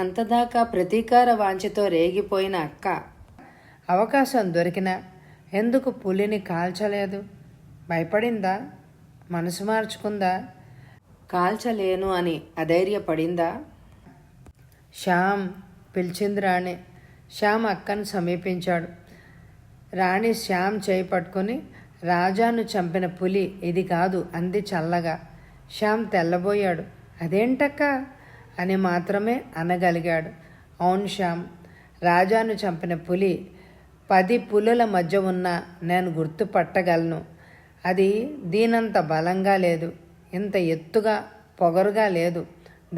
అంతదాకా ప్రతీకార వాంఛతో రేగిపోయిన అక్క అవకాశం దొరికినా ఎందుకు పులిని కాల్చలేదు? భయపడిందా? మనసు మార్చుకుందా? కాల్చలేను అని అధైర్యపడిందా? శ్యామ్ పిలిచింది రాణి. శ్యామ్ అక్కను సమీపించాడు. రాణి శ్యామ్ చేయి పట్టుకొని, రాజాను చంపిన పులి ఇది కాదు అంది చల్లగా. శ్యామ్ తెల్లబోయాడు. అదేంటక్క అని మాత్రమే అనగలిగాడు. అవును శ్యామ్, రాజాను చంపిన పులి 10 పులుల మధ్య ఉన్నా నేను గుర్తుపట్టగలను. అది దీనంత బలంగా లేదు, ఇంత ఎత్తుగా పొగరుగా లేదు.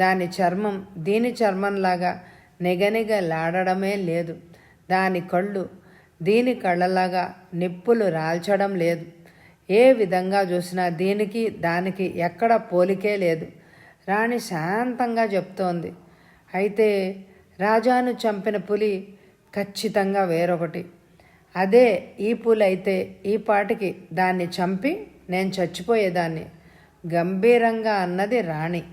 దాని చర్మం దీని చర్మంలాగా నిగనిగలాడడమే లేదు. దాని కళ్ళు దీని కళ్ళలాగా నిప్పులు రాల్చడం లేదు. ఏ విధంగా చూసినా దీనికి దానికి ఎక్కడ పోలికే లేదు. రాణి శాంతంగా చెప్తోంది. అయితే రాజాను చంపిన పులి ఖచ్చితంగా వేరొకటి. అదే ఈ పులి అయితే ఈ పాటికి దాన్ని చంపి నేను చచ్చిపోయేదాన్ని గంభీరంగా అన్నది రాణి.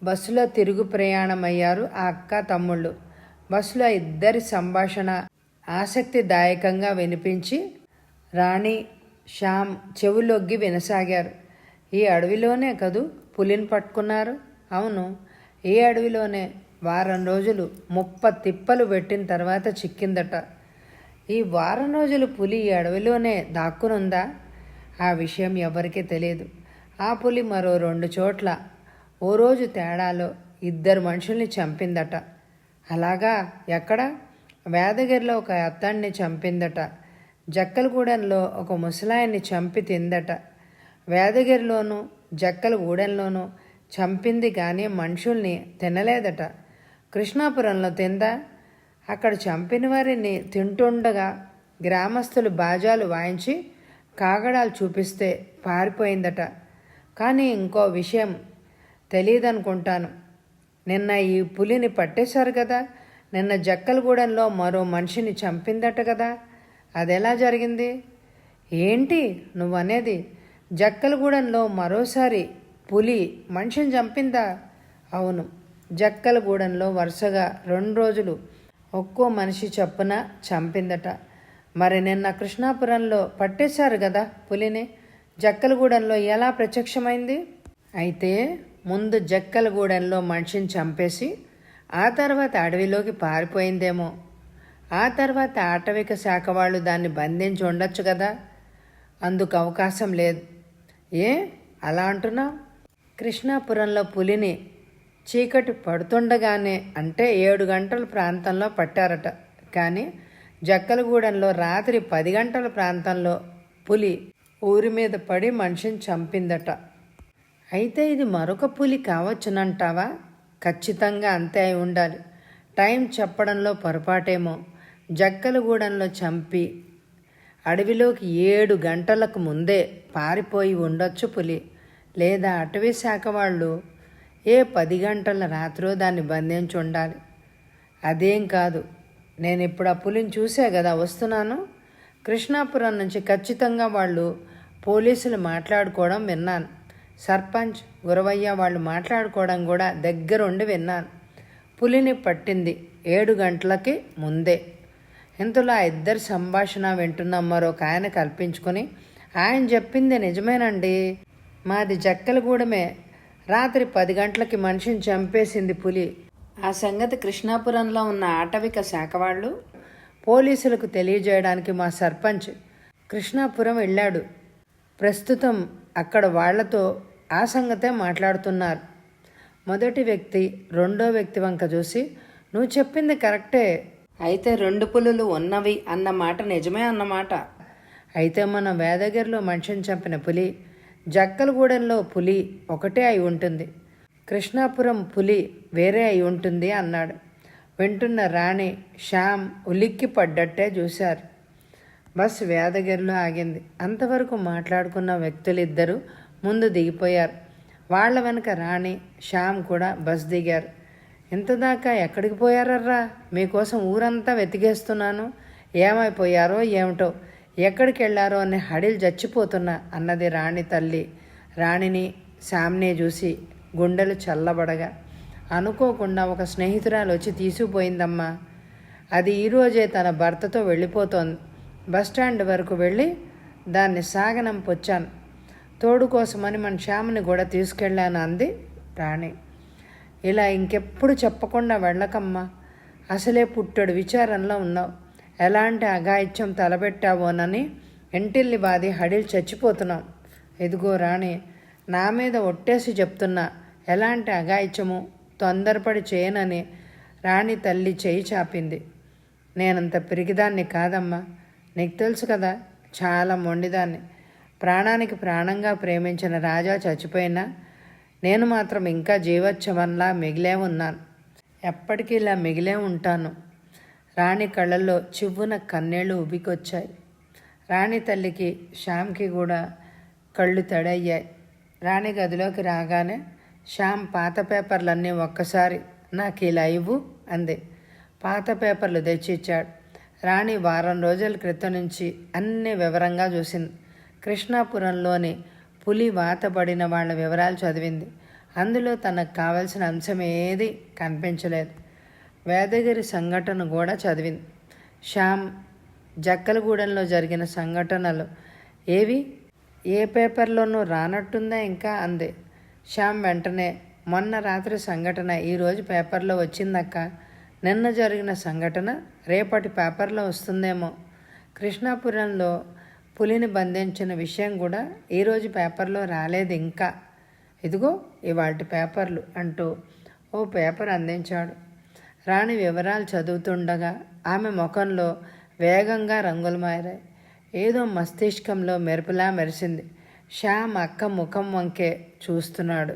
బస్సులో తిరుగు ప్రయాణమయ్యారు ఆ అక్క తమ్ముళ్ళు. బస్సులో ఇద్దరి సంభాషణ ఆసక్తిదాయకంగా వినిపించి రాణి శ్యామ్ చెవులొగ్గి వినసాగారు. ఈ అడవిలోనే కదూ పులిని పట్టుకున్నారు? అవును, ఈ అడవిలోనే. వారం రోజులు 30 తిప్పలు పెట్టిన తర్వాత చిక్కిందట. ఈ వారం రోజులు పులి ఈ అడవిలోనే దాక్కునుందా? ఆ విషయం ఎవరికీ తెలియదు. ఆ పులి మరో 2 చోట్ల ఓ రోజు తేడాలో 2 మనుషుల్ని చంపిందట. అలాగా? ఎక్కడ? వేదగిరిలో ఒక అత్తడిని చంపిందట. జక్కలగూడెంలో ఒక ముసలాయన్ని చంపి తిందట. వేదగిరిలోనూ జక్కలగూడెంలోనూ చంపింది కానీ మనుషుల్ని తినలేదట. కృష్ణాపురంలో తిందా? అక్కడ చంపిన వారిని తింటుండగా గ్రామస్తులు బాజాలు వాయించి కాగడాలు చూపిస్తే పారిపోయిందట. కానీ ఇంకో విషయం తెలియదనుకుంటాను. నిన్న ఈ పులిని పట్టేశారు కదా. నిన్న జక్కలగూడెంలో మరో మనిషిని చంపిందట కదా. అదెలా జరిగింది? ఏంటి నువ్వనేది? జక్కలగూడెంలో మరోసారి పులి మనిషిని చంపిందా? అవును, జక్కలగూడెంలో వరుసగా 2 రోజులు ఒక్కో మనిషి చొప్పున చంపిందట. మరి నిన్న కృష్ణాపురంలో పట్టేశారు కదా పులిని. జక్కలగూడెంలో ఎలా ప్రత్యక్షమైంది? అయితే ముందు జక్కలగూడెంలో మనిషిని చంపేసి ఆ తర్వాత అడవిలోకి పారిపోయిందేమో. ఆ తర్వాత ఆటవిక శాఖ వాళ్ళు దాన్ని బంధించి ఉండొచ్చు కదా. అందుకు అవకాశం లేదు. ఏ అలా అంటున్నావు? కృష్ణాపురంలో పులిని చీకటి పడుతుండగానే అంటే 7 గంటల ప్రాంతంలో పట్టారట. కానీ జక్కలగూడెంలో రాత్రి 10 గంటల ప్రాంతంలో పులి ఊరి మీద పడి మనిషిని చంపిందట. అయితే ఇది మరొక పులి కావచ్చునంటావా? ఖచ్చితంగా అంతే అయి ఉండాలి. టైం చెప్పడంలో పొరపాటేమో. జక్కలగూడెంలో చంపి అడవిలోకి 7 గంటలకు ముందే పారిపోయి ఉండొచ్చు పులి. లేదా అటవీ శాఖ వాళ్ళు ఏ 10 గంటల రాత్రో దాన్ని బంధించి ఉండాలి. అదేం కాదు, నేను ఇప్పుడు ఆ పులిని చూసే కదా వస్తున్నాను. కృష్ణాపురం నుంచి ఖచ్చితంగా వాళ్ళు పోలీసులు మాట్లాడుకోవడం విన్నాను. సర్పంచ్ గురవయ్య వాళ్ళు మాట్లాడుకోవడం కూడా దగ్గరుండి విన్నాను. పులిని పట్టింది 7 గంటలకి ముందే. ఇంతలో ఆ ఇద్దరు సంభాషణ వింటున్న మరొక ఆయన కల్పించుకొని, ఆయన చెప్పింది నిజమేనండి, మాది జక్కలగూడెమే. రాత్రి 10 గంటలకి మనిషిని చంపేసింది పులి. ఆ సంగతి కృష్ణాపురంలో ఉన్న ఆటవిక శాఖ వాళ్ళు పోలీసులకు తెలియజేయడానికి మా సర్పంచ్ కృష్ణాపురం వెళ్ళాడు. ప్రస్తుతం అక్కడ వాళ్లతో ఆ సంగతే మాట్లాడుతున్నారు. మొదటి వ్యక్తి రెండో వ్యక్తి వంక చూసి, నువ్వు చెప్పింది కరెక్టే. అయితే 2 పులులు ఉన్నవి అన్న మాట నిజమే అన్నమాట. అయితే మన వేదగిరిలో మనిషిని చంపిన పులి జక్కలగూడెంలో పులి ఒకటే అయి ఉంటుంది. కృష్ణాపురం పులి వేరే అయి ఉంటుంది అన్నాడు. వింటున్న రాణి శ్యామ్ ఉలిక్కి పడ్డట్టే చూశారు. బస్సు వేదగిరిలో ఆగింది. అంతవరకు మాట్లాడుకున్న వ్యక్తులిద్దరూ ముందు దిగిపోయారు. వాళ్ల వెనక రాణి, శ్యామ్ కూడా బస్ దిగారు. ఇంతదాకా ఎక్కడికి పోయారర్రా? మీకోసం ఊరంతా వెతికేస్తున్నాను. ఏమైపోయారో ఏమిటో, ఎక్కడికి వెళ్ళారో అని హడిల్ చచ్చిపోతున్నా అన్నది రాణి తల్లి. రాణిని, శ్యామ్ని చూసి గుండెలు చల్లబడగా, అనుకోకుండా ఒక స్నేహితురాలు వచ్చి తీసుకుపోయిందమ్మా. అది ఈరోజే తన భర్తతో వెళ్ళిపోతోంది. బస్టాండ్ వరకు వెళ్ళి దాన్ని సాగనంపొచ్చాను. తోడు కోసమని మన శ్యామ్ని కూడా తీసుకెళ్ళాను అంది రాణి. ఇలా ఇంకెప్పుడు చెప్పకుండా వెళ్ళకమ్మా. అసలే పుట్టడు విచారంలో ఉన్నావు. ఎలాంటి అఘాయిత్యం తలబెట్టావోనని ఇంటిల్లి బాధి హడిల్ చచ్చిపోతున్నాం. ఇదిగో రాణి, నా మీద ఒట్టేసి చెప్తున్నా, ఎలాంటి అఘాయిత్యము తొందరపడి చేయనని రాణి తల్లి చేయి చాపింది. నేనంత పిరికిదాన్ని కాదమ్మా. నీకు తెలుసు కదా, చాలా మొండిదాన్ని. ప్రాణానికి ప్రాణంగా ప్రేమించిన రాజా చచ్చిపోయినా నేను మాత్రం ఇంకా జీవోత్సవంలా మిగిలే ఉన్నాను. ఎప్పటికీ ఇలా మిగిలే ఉంటాను. రాణి కళ్ళల్లో చివ్వున కన్నీళ్లు ఉబికొచ్చాయి. రాణి తల్లికి, శ్యామ్కి కూడా కళ్ళు తడయ్యాయి. రాణి గదిలోకి రాగానే శ్యామ్ పాత పేపర్లన్నీ ఒక్కసారి నాకు ఇలా ఇవ్వు అంది. పాత పేపర్లు తెచ్చిచ్చాడు. రాణి వారం రోజుల క్రితం నుంచి అన్ని వివరంగా చూసింది. కృష్ణాపురంలోని పులి వాతపడిన వాళ్ళ వివరాలు చదివింది. అందులో తనకు కావలసిన అంశం ఏది కనిపించలేదు. వేదగిరి సంఘటన కూడా చదివింది. శ్యామ్ జక్కలగూడెంలో జరిగిన సంఘటనలు ఏవి ఏ పేపర్లోనూ రానట్టుందా ఇంకా అంది. శ్యామ్ వెంటనే, మొన్న రాత్రి సంఘటన ఈరోజు పేపర్లో వచ్చిందక్క. నిన్న జరిగిన సంఘటన రేపటి పేపర్లో వస్తుందేమో. కృష్ణాపురంలో పులిని బంధించిన విషయం కూడా ఈరోజు పేపర్లో రాలేదు ఇంకా. ఇదిగో ఇవాటి పేపర్లు అంటూ ఓ పేపర్ అందించాడు. రాణి వివరాలు చదువుతుండగా ఆమె ముఖంలో వేగంగా రంగులు మారాయి. ఏదో మస్తిష్కంలో మెరుపులా మెరిసింది. శ్యామ్ అక్క ముఖం వంకే చూస్తున్నాడు.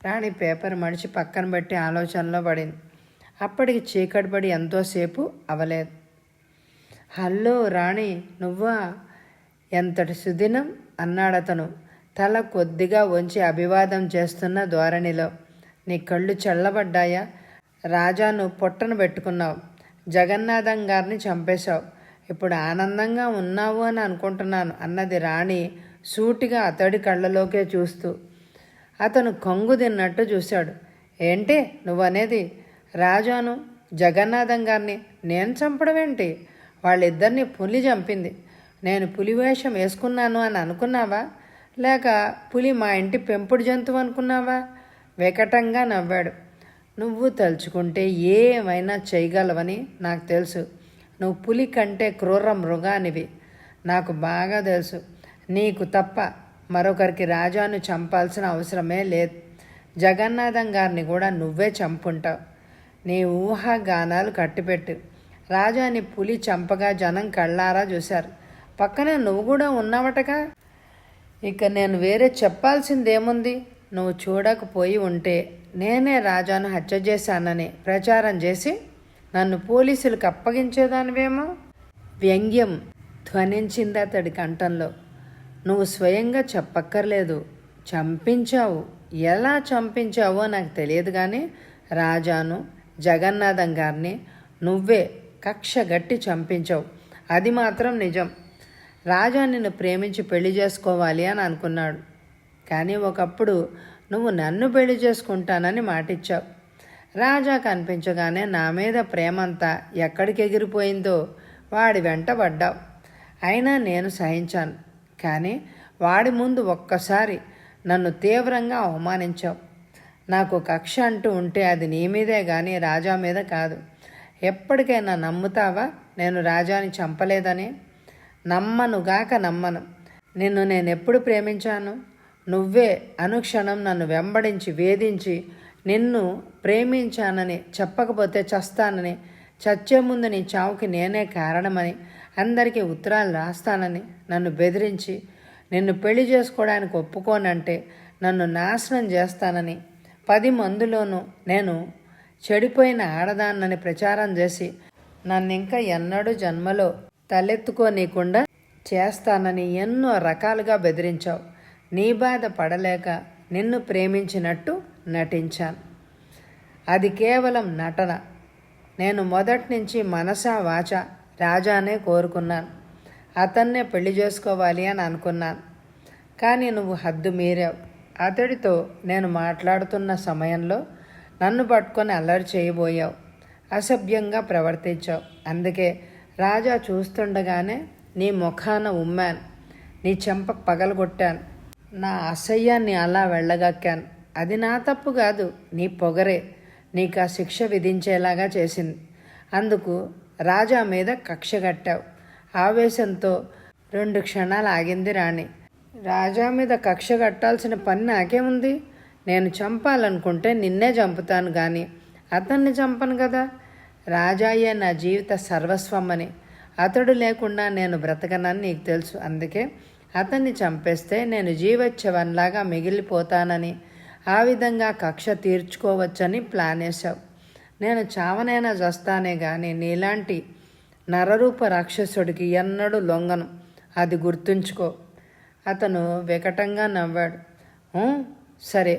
రాణి పేపర్ మడిచి పక్కన పెట్టి ఆలోచనలో పడింది. అప్పటికి చీకటి పడి ఎంతోసేపు అవలేదు. హలో రాణి, నువ్వా? ఎంతటి సుదినం అన్నాడతను తల కొద్దిగా వంచి అభివాదం చేస్తున్న ధోరణిలో. నీ కళ్ళు చల్లబడ్డాయా? రాజాను పొట్టను పెట్టుకున్నావు. జగన్నాథం గారిని చంపేశావు. ఇప్పుడు ఆనందంగా ఉన్నావు అని అనుకుంటున్నాను అన్నది రాణి సూటిగా అతడి కళ్ళలోకే చూస్తూ. అతను కంగు తిన్నట్టు చూశాడు. ఏంటి నువ్వనేది? రాజాను, జగన్నాథం గారిని నేను చంపడమేంటి? వాళ్ళిద్దరిని పులి చంపింది. నేను పులి వేషం వేసుకున్నాను అని అనుకున్నావా? లేక పులి మా ఇంటి పెంపుడు జంతువు అనుకున్నావా? వికటంగా నవ్వాడు. నువ్వు తలుచుకుంటే ఏమైనా చేయగలవని నాకు తెలుసు. నువ్వు పులి కంటే క్రూర మృగానివి. నాకు బాగా తెలుసు. నీకు తప్ప మరొకరికి రాజాను చంపాల్సిన అవసరమే లేదు. జగన్నాథం గారిని కూడా నువ్వే చంపుంటావు. నీ ఊహాగానాలు కట్టిపెట్టు. రాజాని పులి చంపగా జనం కళ్ళారా చూశారు. పక్కనే నువ్వు కూడా ఉన్నావటగా. ఇక నేను వేరే చెప్పాల్సిందేముంది? నువ్వు చూడకపోయి ఉంటే నేనే రాజాను హత్య చేశానని ప్రచారం చేసి నన్ను పోలీసులకు అప్పగించేదానివేమో. వ్యంగ్యం ధ్వనించింది అతడి కంఠంలో. నువ్వు స్వయంగా చెప్పక్కర్లేదు. చంపించావు. ఎలా చంపించావో నాకు తెలియదు కానీ రాజాను, జగన్నాథం గారిని నువ్వే కక్ష గట్టి చంపించావు. అది మాత్రం నిజం. రాజా నిన్ను ప్రేమించి పెళ్లి చేసుకోవాలి అని అనుకున్నాడు. కానీ ఒకప్పుడు నువ్వు నన్ను పెళ్లి చేసుకుంటానని మాటిచ్చావు. రాజా కనిపించగానే నా మీద ప్రేమంతా ఎక్కడికి ఎగిరిపోయిందో వాడి వెంట పడ్డావు. అయినా నేను సహించాను. కానీ వాడి ముందు ఒక్కసారి నన్ను తీవ్రంగా అవమానించావు. నాకు కక్ష అంటూ ఉంటే అది నీ మీదే కానీ రాజా మీద కాదు. ఎప్పటికైనా నమ్ముతావా నేను రాజాని చంపలేదని? నమ్మనుగాక నమ్మను. నిన్ను నేనెప్పుడు ప్రేమించాను? నువ్వే అనుక్షణం నన్ను వెంబడించి వేధించి నిన్ను ప్రేమించానని చెప్పకపోతే చస్తానని, చచ్చే ముందు నీ చావుకి నేనే కారణమని అందరికీ ఉత్తరాలు రాస్తానని నన్ను బెదిరించి నిన్ను పెళ్లి చేసుకోవడానికి ఒప్పుకోనంటే నన్ను నాశనం చేస్తానని 10 మందిలోనూ నేను చెడిపోయిన ఆడదాన్నని ప్రచారం చేసి నన్ను ఇంకా ఎన్నడూ జన్మలో తలెత్తుకోనీయకుండా చేస్తానని ఎన్నో రకాలుగా బెదిరించావు. నీ బాధ పడలేక నిన్ను ప్రేమించినట్టు నటించాను. అది కేవలం నటన. నేను మొదటి నుంచి మనసా వాచ రాజానే కోరుకున్నాను. అతన్నే పెళ్లి చేసుకోవాలి అని అనుకున్నాను. కానీ నువ్వు హద్దు మీరావు. అతడితో నేను మాట్లాడుతున్న సమయంలో నన్ను పట్టుకొని అల్లరి చేయబోయావు. అసభ్యంగా ప్రవర్తించావు. అందుకే రాజా చూస్తుండగానే నీ ముఖాన ఉమ్మాను. నీ చెంప పగలగొట్టాను. నా అసహ్యాన్ని అలా వెళ్ళగక్కాను. అది నా తప్పు కాదు, నీ పొగరే నీకు ఆ శిక్ష విధించేలాగా చేసింది. అందుకు రాజా మీద కక్ష కట్టావు. ఆవేశంతో 2 క్షణాలు ఆగింది రాణి. రాజా మీద కక్ష కట్టాల్సిన పని నాకేముంది? నేను చంపాలనుకుంటే నిన్నే చంపుతాను కానీ అతన్ని చంపను కదా. రాజాయే నా జీవిత సర్వస్వమని, అతడు లేకుండా నేను బ్రతకనని నీకు తెలుసు. అందుకే అతన్ని చంపేస్తే నేను జీవోత్సవంలాగా మిగిలిపోతానని, ఆ విధంగా కక్ష తీర్చుకోవచ్చని ప్లాన్ వేశావు. నేను చావనైనా చస్తానే కానీ నీలాంటి నరరూప రాక్షసుడికి ఎన్నడూ లొంగను, అది గుర్తుంచుకో. అతను వికటంగా నవ్వాడు. సరే,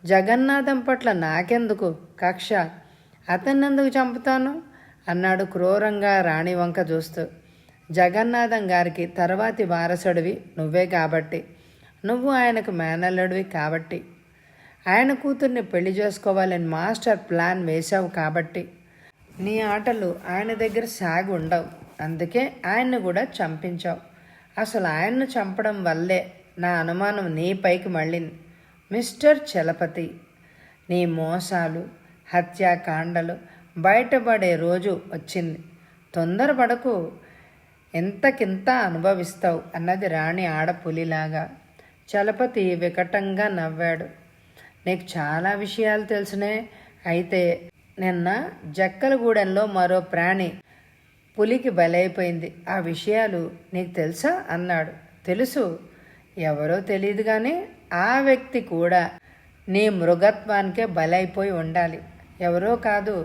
జగన్నాథం పట్ల నాకెందుకు కక్ష? అతన్నెందుకు చంపుతాను అన్నాడు క్రూరంగా రాణి వంక చూస్తూ. జగన్నాథం గారికి తర్వాతి వారసుడివి నువ్వే కాబట్టి, నువ్వు ఆయనకు మేనల్లుడివి కాబట్టి, ఆయన కూతుర్ని పెళ్లి చేసుకోవాలని మాస్టర్ ప్లాన్ వేశావు కాబట్టి, నీ ఆటలు ఆయన దగ్గర సాగి ఉండవు. అందుకే ఆయన్ని కూడా చంపించావు. అసలు ఆయన్ను చంపడం వల్లే నా అనుమానం నీపైకి మళ్ళింది. మిస్టర్ చలపతి, నీ మోసాలు హత్యాకాండలు బయటపడే రోజు వచ్చింది. తొందరపడకు, ఎంతకింత అనుభవిస్తావు అన్నది రాణి ఆడపులిలాగా. చలపతి వికటంగా నవ్వాడు. నీకు చాలా విషయాలు తెలుసునే. అయితే నిన్న జక్కలగూడెంలో మరో ప్రాణి పులికి బలైపోయింది. ఆ విషయాలు నీకు తెలుసా అన్నాడు. తెలుసు. ఎవరో తెలియదు కానీ ఆ వ్యక్తి కూడా నీ మృగత్వానికే బలైపోయి ఉండాలి. ఎవరో కాదు,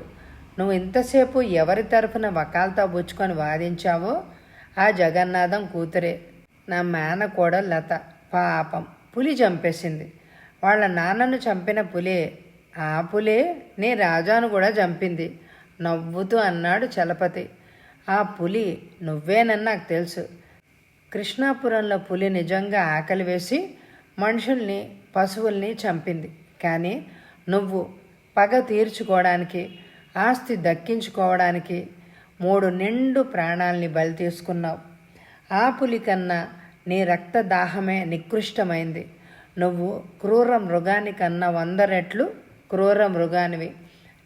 నువ్వు ఇంతసేపు ఎవరి తరఫున వకాల్తా పుచ్చుకొని వాదించావో ఆ జగన్నాథం కూతురే, నా మేనకోడలు లత. పాపం, పులి చంపేసింది. వాళ్ళ నాన్నను చంపిన పులే, ఆ పులే నీ రాజాను కూడా చంపింది నవ్వుతూ అన్నాడు చలపతి. ఆ పులి నువ్వేనని నాకు తెలుసు. కృష్ణాపురంలో పులి నిజంగా ఆకలి వేసి మనుషుల్ని పశువుల్ని చంపింది. కానీ నువ్వు పగ తీర్చుకోవడానికి, ఆస్తి దక్కించుకోవడానికి 3 నిండు ప్రాణాల్ని బలి తీసుకున్నావు. ఆ పులి కన్నా నీ రక్తదాహమే నికృష్టమైంది. నువ్వు క్రూర మృగానికన్నా 100 రెట్లు క్రూర మృగానివి.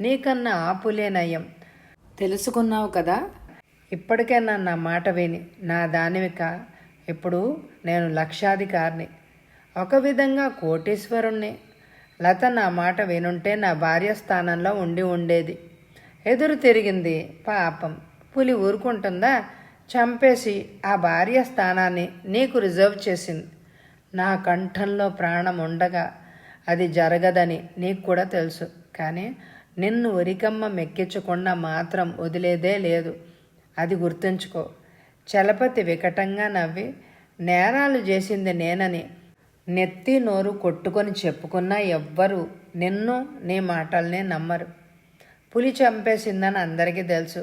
నీకన్నా ఆ పులే నయం. తెలుసుకున్నావు కదా. ఇప్పటికైనా నా మాట విని నా దానివిక. ఇప్పుడు నేను లక్షాధికారిని, ఒక విధంగా కోటీశ్వరుణ్ణి. లత నా మాట వినుంటే నా భార్య స్థానంలో ఉండి ఉండేది. ఎదురు తిరిగింది. పాపం, పులి ఊరుకుంటుందా? చంపేసి ఆ భార్య స్థానాన్ని నీకు రిజర్వ్ చేసింది. నా కంఠంలో ప్రాణం ఉండగా అది జరగదని నీకు కూడా తెలుసు. కానీ నిన్ను ఉరికమ్మ మెక్కించకుండా మాత్రం వదిలేదే లేదు, అది గుర్తుంచుకో. చలపతి వికటంగా నవ్వి, నేరాలు చేసింది నేనని నెత్తి నోరు కొట్టుకొని చెప్పుకున్నా ఎవ్వరూ నిన్ను నీ మాటల్నే నమ్మరు. పులి చంపేసిందని అందరికీ తెలుసు.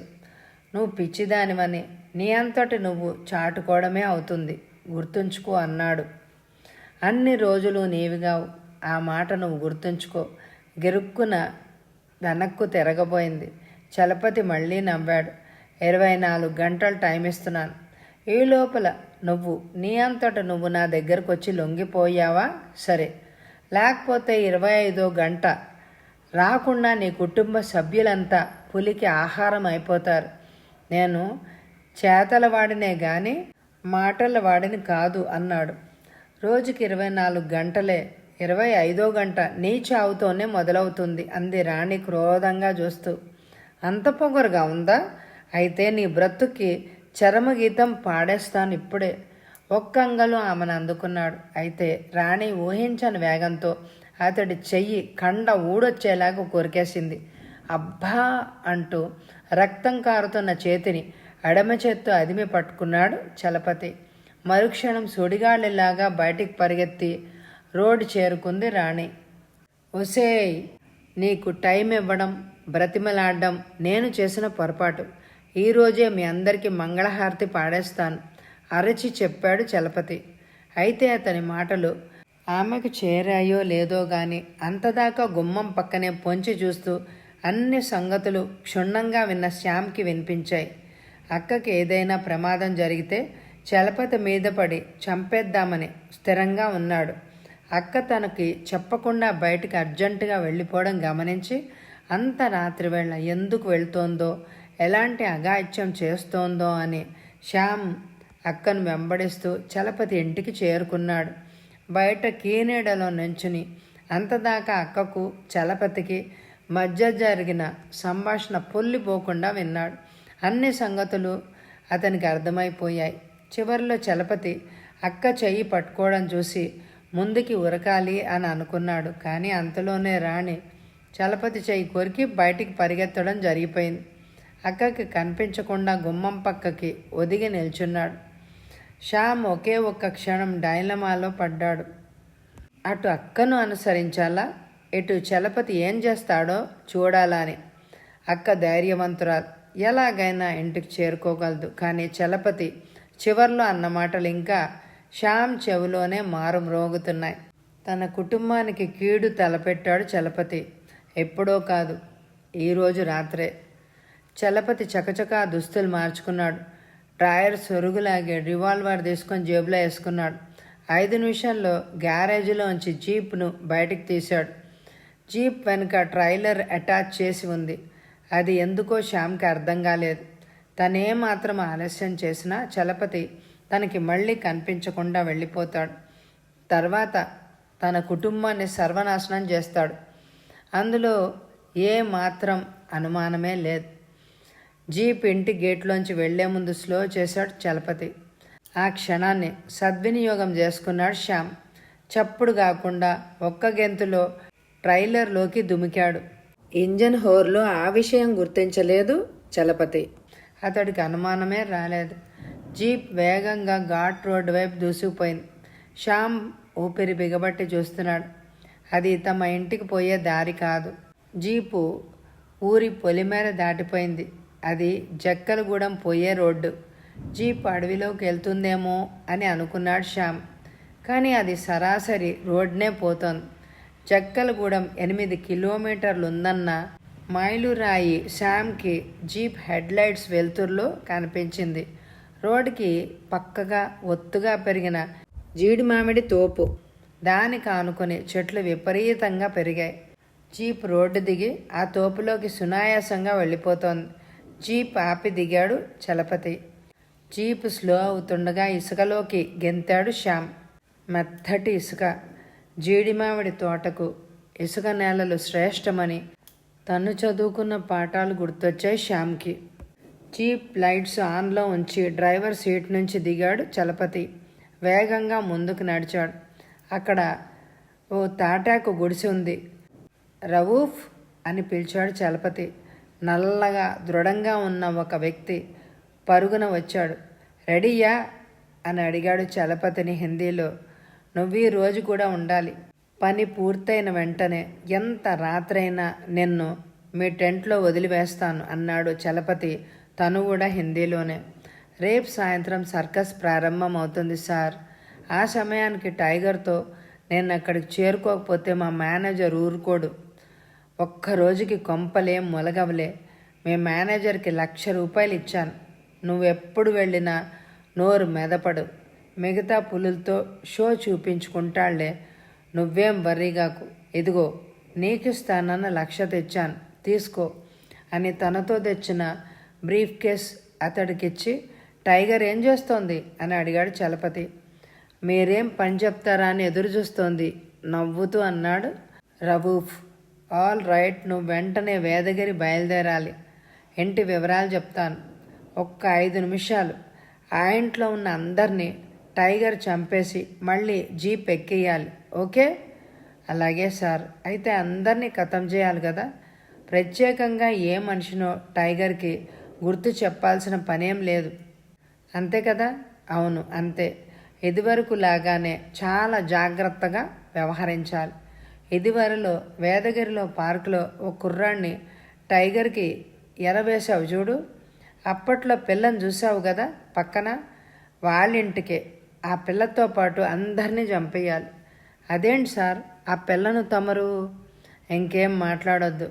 నువ్వు పిచ్చిదానివని నీ అంతటి నువ్వు చాటుకోవడమే అవుతుంది, గుర్తుంచుకో అన్నాడు. అన్ని రోజులు నీవిగావు, ఆ మాట నువ్వు గుర్తుంచుకో. గిరుక్కున వెనక్కు తిరగబోయింది. చలపతి మళ్ళీ నవ్వాడు. 24 గంటలు టైం ఇస్తున్నాను. ఈ లోపల నువ్వు నీ అంతట నువ్వు నా దగ్గరకు వచ్చి లొంగిపోయావా సరే, లేకపోతే 25వ గంట రాకుండా నీ కుటుంబ సభ్యులంతా పులికి ఆహారం అయిపోతారు. నేను చేతల వాడినే గాని మాటల వాడిని కాదు అన్నాడు. రోజుకి 24 గంటలే, 25వ గంట నీ చావుతోనే మొదలవుతుంది అంది రాణి క్రోధంగా చూస్తూ. అంత పొగరుగా ఉందా? అయితే నీ బ్రతుక్కి చరమగీతం పాడేస్తాను ఇప్పుడే. ఒక్కంగలు ఆమెను అందుకున్నాడు. అయితే రాణి ఊహించని వేగంతో అతడి చెయ్యి కండ ఊడొచ్చేలాగా కొరికేసింది. అబ్బా అంటూ రక్తం కారుతున్న చేతిని ఎడమ చేత్తో అదిమి పట్టుకున్నాడు చలపతి. మరుక్షణం సుడిగాలిలాగా బయటికి పరిగెత్తి రోడ్డు చేరుకుంది రాణి. ఒసేయ్, నీకు టైం ఇవ్వడం, బ్రతిమలాడడం నేను చేసిన పొరపాటు. ఈరోజే మీ అందరికీ మంగళహారతి పాడేస్తాను అరచి చెప్పాడు చలపతి. అయితే అతని మాటలు ఆమెకు చేరాయో లేదో గాని అంతదాకా గుమ్మం పక్కనే పొంచి చూస్తూ అన్ని సంగతులు క్షుణ్ణంగా విన్న శ్యామ్కి వినిపించాయి. అక్కకి ఏదైనా ప్రమాదం జరిగితే చలపతి మీద పడి చంపేద్దామని స్థిరంగా ఉన్నాడు. అక్క తనకి చెప్పకుండా బయటికి అర్జెంటుగా వెళ్ళిపోవడం గమనించి అంత రాత్రివేళ ఎందుకు వెళ్తోందో, ఎలాంటి అఘాయిత్యం చేస్తోందో అని శ్యామ్ అక్కను వెంబడిస్తూ చలపతి ఇంటికి చేరుకున్నాడు. బయట కీనీడలో నుంచుని అంతదాకా అక్కకు చలపతికి మధ్య జరిగిన సంభాషణ పొల్లిపోకుండా విన్నాడు. అన్ని సంగతులు అతనికి అర్థమైపోయాయి. చివరిలో చలపతి అక్క చెయ్యి పట్టుకోవడం చూసి ముందుకి ఉరకాలి అని అనుకున్నాడు. కానీ అంతలోనే రాణి చలపతి చెయ్యి కొరికి బయటికి పరిగెత్తడం జరిగిపోయింది. అక్కకి కనిపించకుండా గుమ్మం పక్కకి ఒదిగి నిల్చున్నాడు. శ్యామ్ ఒకే ఒక్క క్షణం డైలమాలో పడ్డాడు. అటు అక్కను అనుసరించాలా, ఇటు చలపతి ఏం చేస్తాడో చూడాలా అని. అక్క ధైర్యవంతురాలు, ఎలాగైనా ఇంటికి చేరుకోగలదు. కానీ చలపతి చివర్లో అన్న మాటలు ఇంకా శ్యామ్ చెవిలోనే మారుమ్రోగుతున్నాయి. తన కుటుంబానికి కీడు తలపెట్టాడు చలపతి. ఎప్పుడో కాదు, ఈరోజు రాత్రే. చలపతి చకచకా దుస్తులు మార్చుకున్నాడు. డ్రాయర్ సొరుగులాగే రివాల్వర్ తీసుకొని జేబులో వేసుకున్నాడు. 5 నిమిషాల్లో గ్యారేజ్లోంచి జీప్ను బయటికి తీశాడు. జీప్ వెనుక ట్రైలర్ అటాచ్ చేసి ఉంది. అది ఎందుకో శ్యామ్కి అర్థం కాలేదు. తనేమాత్రం ఆలస్యం చేసినా చలపతి తనకి మళ్ళీ కనిపించకుండా వెళ్ళిపోతాడు. తర్వాత తన కుటుంబాన్ని సర్వనాశనం చేస్తాడు. అందులో ఏ మాత్రం అనుమానమే లేదు. జీప్ ఇంటి గేట్లోంచి వెళ్లే ముందు స్లో చేశాడు చలపతి. ఆ క్షణాన్ని సద్వినియోగం చేసుకున్నాడు శ్యామ్. చప్పుడు కాకుండా ఒక్క గెంతులో ట్రైలర్లోకి దుమికాడు. ఇంజన్ హోర్లో ఆ విషయం గుర్తించలేదు చలపతి. అతడికి అనుమానమే రాలేదు. జీప్ వేగంగా ఘాట్ రోడ్డు వైపు దూసుకుపోయింది. శ్యామ్ ఊపిరి బిగబట్టి చూస్తున్నాడు. అది తమ ఇంటికి పోయే దారి కాదు. జీపు ఊరి పొలిమేర దాటిపోయింది. అది జక్కలగూడెం పోయే రోడ్డు. జీప్ అడవిలోకి వెళ్తుందేమో అని అనుకున్నాడు శ్యామ్. కానీ అది సరాసరి రోడ్నే పోతోంది. జక్కలగూడెం 8 కిలోమీటర్లు ఉందన్న మైలురాయి శ్యామ్కి జీప్ హెడ్లైట్స్ వెలుతురులో కనిపించింది. రోడ్డుకి పక్కగా ఒత్తుగా పెరిగిన జీడి మామిడి తోపు, దానికి ఆనుకొని చెట్లు విపరీతంగా పెరిగాయి. జీప్ రోడ్డు దిగి ఆ తోపులోకి సునాయాసంగా వెళ్ళిపోతోంది. జీప్ ఆపి దిగాడు చలపతి. జీప్ స్లో అవుతుండగా ఇసుకలోకి గెంతాడు శ్యామ్. మెత్తటి ఇసుక. జీడి మామిడి తోటకు ఇసుక నేలలు శ్రేష్టమని తను చదువుకున్న పాఠాలు గుర్తొచ్చాయి శ్యామ్కి. జీప్ లైట్స్ ఆన్లో ఉంచి డ్రైవర్ సీట్ నుంచి దిగాడు చలపతి. వేగంగా ముందుకు నడిచాడు. అక్కడ ఓ తాటాకు గుడిసి ఉంది. రవూఫ్ అని పిలిచాడు చలపతి. నల్లగా దృఢంగా ఉన్న ఒక వ్యక్తి పరుగున వచ్చాడు. రెడీయా అని అడిగాడు చలపతిని హిందీలో. నువ్వు ఈ రోజు కూడా ఉండాలి. పని పూర్తయిన వెంటనే ఎంత రాత్రైనా నిన్ను మీ టెంట్లో వదిలివేస్తాను అన్నాడు చలపతి. తను కూడా హిందీలోనే. రేపు సాయంత్రం సర్కస్ ప్రారంభం అవుతుంది సార్. ఆ సమయానికి టైగర్తో నేను అక్కడికి చేరుకోకపోతే మా మేనేజర్ ఊరుకోడు. ఒక్కరోజుకి కొంపలేం మొలగవలే. మీ మేనేజర్కి 1,00,000 రూపాయలు ఇచ్చాను. నువ్వెప్పుడు వెళ్ళినా నోరు మెదపడు. మిగతా పులులతో షో చూపించుకుంటాళ్లే. నువ్వేం వర్రీగాకు. ఇదిగో నీకిస్తానన్న 1,00,000 తెచ్చాను, తీసుకో అని తనతో తెచ్చిన బ్రీఫ్ కేస్ అతడికిచ్చి టైగర్ ఏం చేస్తోంది అని అడిగాడు చలపతి. మీరేం పని చెప్తారా అని ఎదురు చూస్తోంది నవ్వుతూ అన్నాడు రవూఫ్. ఆల్ రైట్, నువ్వు వెంటనే వేదగిరి బయలుదేరాలి. ఇంటి వివరాలు చెప్తాను. ఒక్క 5 నిమిషాలు. ఆ ఇంట్లో ఉన్న అందరినీ టైగర్ చంపేసి మళ్ళీ జీప్ ఎక్కేయాలి. ఓకే? అలాగే సార్. అయితే అందరినీ ఖతం చేయాలి కదా. ప్రత్యేకంగా ఏ మనిషినో టైగర్కి గుర్తు చెప్పాల్సిన పనేం లేదు. అంతే కదా? అవును అంతే. ఇదివరకు లాగానే చాలా జాగ్రత్తగా వ్యవహరించాలి. ఇదివరలో వేదగిరిలో పార్కులో ఓ కుర్రాడిని టైగర్కి ఎరవేశావు చూడు, అప్పట్లో పిల్లని చూసావు కదా పక్కన, వాళ్ళింటికే ఆ పిల్లతో పాటు అందరినీ చంపేయాలి. అదేంటి సార్ ఆ పిల్లను తమరు? ఇంకేం మాట్లాడొద్దు,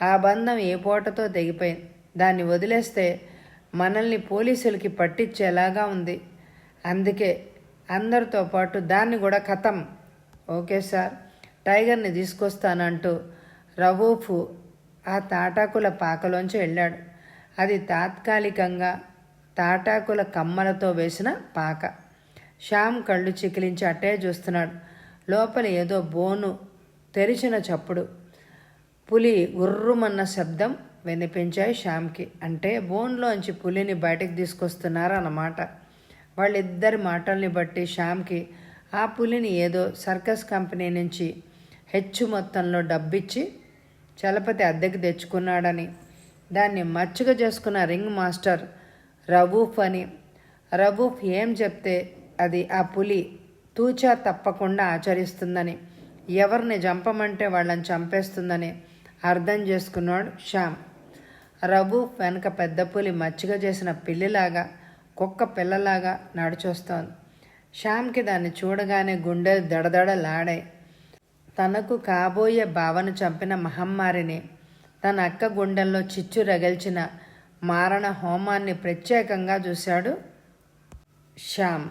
ఆ బంధం ఏ పూటతో తెగిపోయింది. దాన్ని వదిలేస్తే మనల్ని పోలీసులకి పట్టించేలాగా ఉంది. అందుకే అందరితో పాటు దాన్ని కూడా ఖతం. ఓకే సార్, టైగర్ని తీసుకొస్తానంటూ రవూఫ్ ఆ తాటాకుల పాకలోంచి వెళ్ళాడు. అది తాత్కాలికంగా తాటాకుల కమ్మలతో వేసిన పాక. శ్యామ్ కళ్ళు చికిలించి అట్టే చూస్తున్నాడు. లోపల ఏదో బోను తెరిచిన చప్పుడు, పులి ఉర్రుమన్న శబ్దం వినిపించాయి శ్యామ్కి. అంటే బోన్లోంచి పులిని బయటకు తీసుకొస్తున్నారన్నమాట. వాళ్ళిద్దరి మాటల్ని బట్టి శ్యామ్కి ఆ పులిని ఏదో సర్కస్ కంపెనీ నుంచి హెచ్చు మొత్తంలో డబ్బిచ్చి చలపతి అద్దెకి తెచ్చుకున్నాడని, దాన్ని మచ్చుగా చేసుకున్న రింగ్ మాస్టర్ రవూఫ్ అని, రవూఫ్ ఏం చెప్తే అది ఆ పులి తూచా తప్పకుండా ఆచరిస్తుందని, ఎవరిని చంపమంటే వాళ్ళని చంపేస్తుందని అర్థం చేసుకున్నాడు శ్యామ్. రవూఫ్ వెనక పెద్ద పులి మచ్చిగా చేసిన పిల్లిలాగా, కుక్క పిల్లలాగా నడిచొస్తోంది. శ్యామ్కి దాన్ని చూడగానే గుండెలు దడదడలాడాయి. తనకు కాబోయే బావను చంపిన మహమ్మారిని, తన అక్క గుండెల్లో చిచ్చు రగిల్చిన మారణ హోమాన్ని ప్రత్యేకంగా చూశాడు శ్యామ్.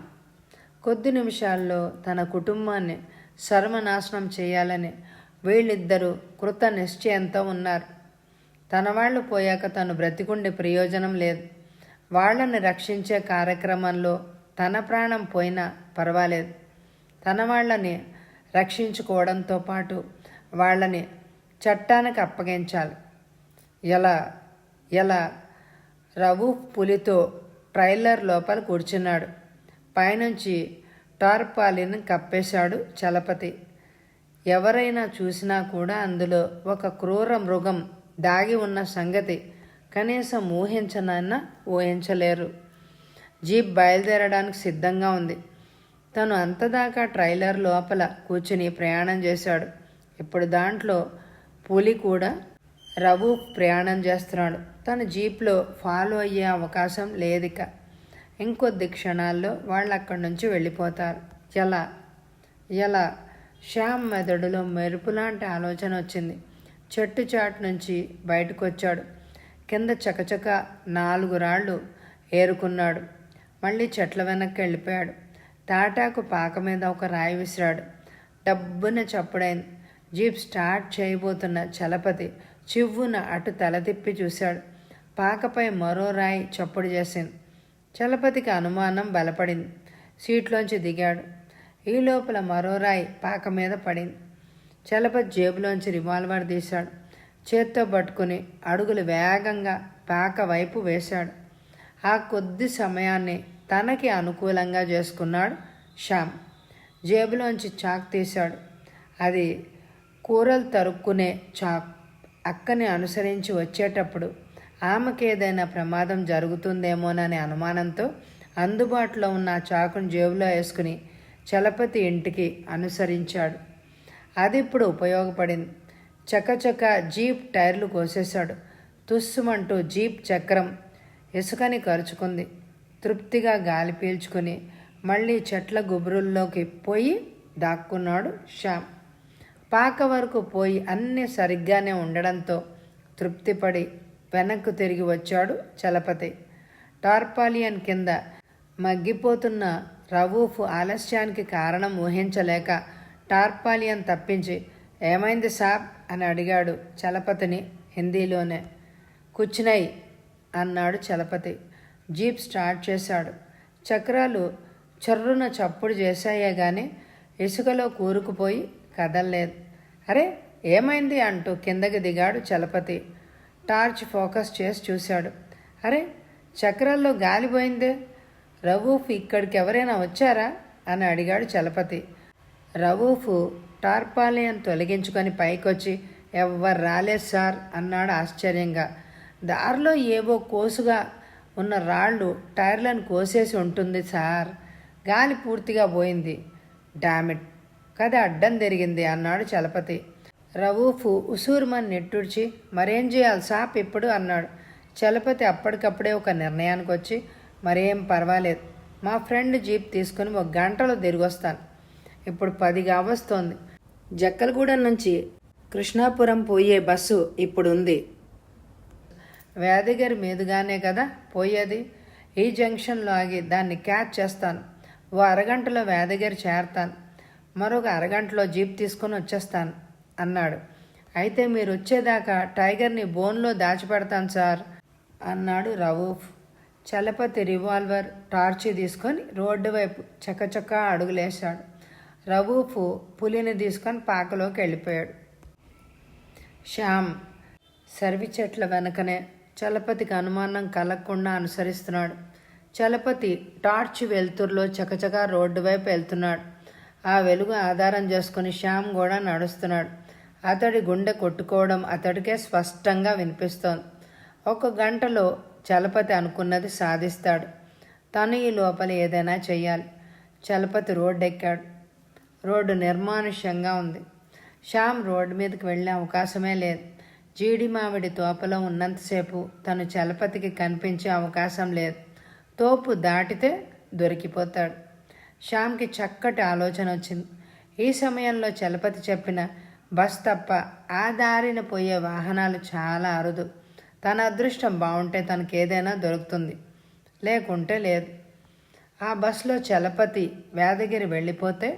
కొద్ది నిమిషాల్లో తన కుటుంబాన్ని సర్వనాశనం చేయాలని వీళ్ళిద్దరూ కృత నిశ్చయంతో ఉన్నారు. తన వాళ్ళు పోయాక తను బ్రతికుండే ప్రయోజనం లేదు. వాళ్ళని రక్షించే కార్యక్రమంలో తన ప్రాణం పోయినా పర్వాలేదు. తన వాళ్ళని రక్షించుకోవడంతో పాటు వాళ్ళని చట్టానికి అప్పగించాలి. ఎలా రవూఫ్ పులితో ట్రైలర్ లోపల కూర్చున్నాడు. పైనుంచి టార్పాలిన్ కప్పేశాడు చలపతి. ఎవరైనా చూసినా కూడా అందులో ఒక క్రూర మృగం దాగి ఉన్న సంగతి కనీసం ఊహించలేరు. జీప్ బయలుదేరడానికి సిద్ధంగా ఉంది. తను అంతదాకా ట్రైలర్ లోపల కూర్చుని ప్రయాణం చేశాడు. ఇప్పుడు దాంట్లో పులి కూడా రవూఫ్ ప్రయాణం చేస్తున్నాడు. తను జీప్లో ఫాలో అయ్యే అవకాశం లేదిక. ఇంకొద్ది క్షణాల్లో వాళ్ళు అక్కడి నుంచి వెళ్ళిపోతారు. ఎలా శ్యామ్ మెదడులో మెరుపులాంటి ఆలోచన వచ్చింది. చెట్టు చాటు నుంచి బయటకు వచ్చాడు. కింద చకచక 4 రాళ్ళు ఏరుకున్నాడు. మళ్ళీ చెట్ల వెనక్కి వెళ్ళిపోయాడు. తాటాకు పాక మీద ఒక రాయి విసిరాడు. డబ్బున చప్పుడైంది. జీప్ స్టార్ట్ చేయబోతున్న చలపతి చివ్వున అటు తల తిప్పి చూశాడు. పాకపై మరో రాయి చప్పుడు చేసింది. చలపతికి అనుమానం బలపడింది. సీట్లోంచి దిగాడు. ఈ లోపల మరో రాయి పాక మీద పడింది. చలపతి జేబులోంచి రివాల్వర్ తీశాడు. చేత్తో పట్టుకుని అడుగులు వేగంగా పాక వైపు వేశాడు. ఆ కొద్ది సమయాన్ని తనకి అనుకూలంగా చేసుకున్నాడు శ్యామ్. జేబులోంచి చాక్ తీశాడు. అది కూరలు తరుక్కునే చాక్. అక్కని అనుసరించి వచ్చేటప్పుడు ఆమెకేదైనా ప్రమాదం జరుగుతుందేమోననే అనుమానంతో అందుబాటులో ఉన్న ఆ చాకును జేబులో వేసుకుని చలపతి ఇంటికి అనుసరించాడు. అది ఇప్పుడు ఉపయోగపడింది. చకచక జీప్ టైర్లు కోసేశాడు. తుస్సుమంటూ జీప్ చక్రం ఇసుకని కరుచుకుంది. తృప్తిగా గాలి పీల్చుకుని మళ్ళీ చెట్ల గుబురుల్లోకి పోయి దాక్కున్నాడు శ్యామ్. పాక వరకు పోయి అన్నీ సరిగ్గానే ఉండడంతో తృప్తిపడి వెనక్కు తిరిగి వచ్చాడు చలపతి. టార్పాలియన్ కింద మగ్గిపోతున్న రవూఫ్ ఆలస్యానికి కారణం ఊహించలేక టార్పాలియన్ తప్పించి ఏమైంది సాబ్ అని అడిగాడు చలపతిని హిందీలోనే. కుచ్చినై అన్నాడు చలపతి. జీప్ స్టార్ట్ చేశాడు. చక్రాలు చర్రున చప్పుడు చేశాయే గాని ఇసుకలో కూరుకుపోయి కదల్లేదు. అరే ఏమైంది అంటూ కిందకి దిగాడు చలపతి. టార్చ్ ఫోకస్ చేసి చూశాడు. అరే చక్రాల్లో గాలిపోయిందే. రవూఫ్ ఇక్కడికి ఎవరైనా వచ్చారా అని అడిగాడు చలపతి. రవూఫ్ టార్పాలియన్ తొలగించుకొని పైకొచ్చి ఎవ్వరు రాలేదు సార్ అన్నాడు ఆశ్చర్యంగా. దారిలో ఏవో కోసుగా ఉన్న రాళ్ళు టైర్లను కోసేసి ఉంటుంది సార్. గాలి పూర్తిగా పోయింది. డామిట్, కథ అడ్డం తిరిగింది అన్నాడు చలపతి. రవూఫ్ ఉసూరుమని నిట్టూర్చి, మరేం చేయాలి సాప్ ఇప్పుడు అన్నాడు. చలపతి అప్పటికప్పుడే ఒక నిర్ణయానికి వచ్చి, మరేం పర్వాలేదు, మా ఫ్రెండ్ జీప్ తీసుకుని 1 గంటలో తిరిగొస్తాను. ఇప్పుడు 10 కావస్తోంది. జక్కలగూడెం నుంచి కృష్ణాపురం పోయే బస్సు ఇప్పుడు ఉంది. వేదగిరి మీదుగానే కదా పోయేది. ఈ జంక్షన్లో ఆగి దాన్ని క్యాచ్ చేస్తాను. ఓ అరగంటలో వేదగిరి చేరతాను. మరొక అరగంటలో జీప్ తీసుకొని వచ్చేస్తాను అన్నాడు. అయితే మీరు వచ్చేదాకా టైగర్ని బోన్లో దాచిపెడతాను సార్ అన్నాడు రవూఫ్. చలపతి రివాల్వర్, టార్చి తీసుకొని రోడ్డు వైపు చకచక అడుగులేశాడు. రవూఫ్ పులిని తీసుకొని పాకలోకి వెళ్ళిపోయాడు. శ్యామ్ సర్వి చెట్ల వెనకనే చలపతికి అనుమానం కలగకుండా అనుసరిస్తున్నాడు. చలపతి టార్చ్ వెలుతురులో చకచకా రోడ్డు వైపు వెళ్తున్నాడు. ఆ వెలుగు ఆధారం చేసుకుని శ్యామ్ కూడా నడుస్తున్నాడు. అతడి గుండె కొట్టుకోవడం అతడికే స్పష్టంగా వినిపిస్తోంది. 1 గంటలో చలపతి అనుకున్నది సాధిస్తాడు. తను ఈ లోపల ఏదైనా చెయ్యాలి. చలపతి రోడ్డు ఎక్కాడు. రోడ్డు నిర్మానుష్యంగా ఉంది. శ్యామ్ రోడ్డు మీదకి వెళ్ళే అవకాశమే లేదు. జీడి మామిడి తోపలో ఉన్నంతసేపు తను చలపతికి కనిపించే అవకాశం లేదు. తోపు దాటితే దొరికిపోతాడు. శ్యామ్కి చక్కటి ఆలోచన వచ్చింది. ఈ సమయంలో చలపతి చెప్పిన బస్ తప్ప ఆ దారిన పోయే వాహనాలు చాలా అరుదు. తన అదృష్టం బాగుంటే తనకి ఏదైనా దొరుకుతుంది, లేకుంటే లేదు. ఆ బస్సులో చలపతి వేదగిరి వెళ్ళిపోతే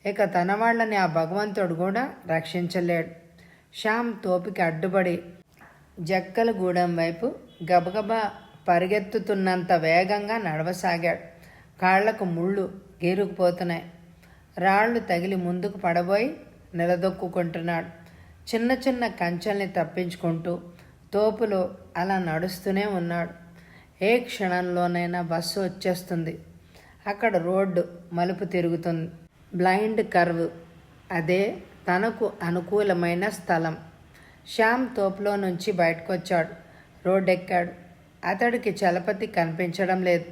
ఇక తన వాళ్ళని ఆ భగవంతుడు కూడా రక్షించలేడు. శ్యామ్ తోపుకి అడ్డుపడి జక్కలగూడెం వైపు గబగబా పరిగెత్తుతున్నంత వేగంగా నడవసాగాడు. కాళ్లకు ముళ్ళు గీరుకుపోతున్నాయి. రాళ్లు తగిలి ముందుకు పడబోయి నిలదొక్కుంటున్నాడు. చిన్న చిన్న కంచెల్ని తప్పించుకుంటూ తోపులో అలా నడుస్తూనే ఉన్నాడు. ఏ క్షణంలోనైనా బస్సు వచ్చేస్తుంది. అక్కడ రోడ్డు మలుపు తిరుగుతుంది. బ్లైండ్ కర్వ్, అదే తనకు అనుకూలమైన స్థలం. శ్యామ్ తోపులో నుంచి బయటకొచ్చాడు. రోడ్డు ఎక్కాడు. అతడికి చలపతి కనిపించడం లేదు.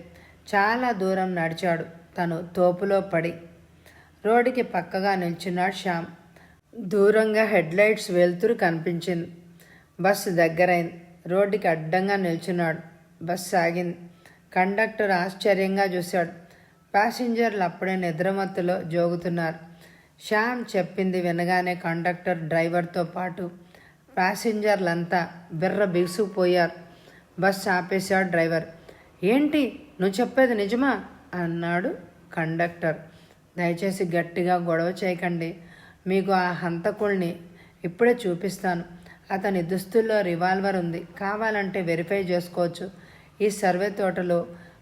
చాలా దూరం నడిచాడు. తను తోపులో పడి రోడ్డుకి పక్కగా నిల్చున్నాడు శ్యామ్. దూరంగా హెడ్లైట్స్ వెలుతురు కనిపించింది. బస్సు దగ్గరైంది. రోడ్డుకి అడ్డంగా నిల్చున్నాడు. బస్సు ఆగింది. కండక్టర్ ఆశ్చర్యంగా చూశాడు. ప్యాసింజర్లు అప్పుడే నిద్రమత్తులో జోగుతున్నారు. శ్యామ్ చెప్పింది వినగానే కండక్టర్, డ్రైవర్తో పాటు ప్యాసింజర్లంతా బిర్ర బిగుసుకుపోయారు. బస్సు ఆపేశాడు డ్రైవర్. ఏంటి, నువ్వు చెప్పేది నిజమా అన్నాడు కండక్టర్. దయచేసి గట్టిగా గొడవ చేయకండి. మీకు ఆ హంతకుల్ని ఇప్పుడే చూపిస్తాను. అతని దుస్తుల్లో రివాల్వర్ ఉంది. కావాలంటే వెరిఫై చేసుకోవచ్చు. ఈ సర్వే తోటలో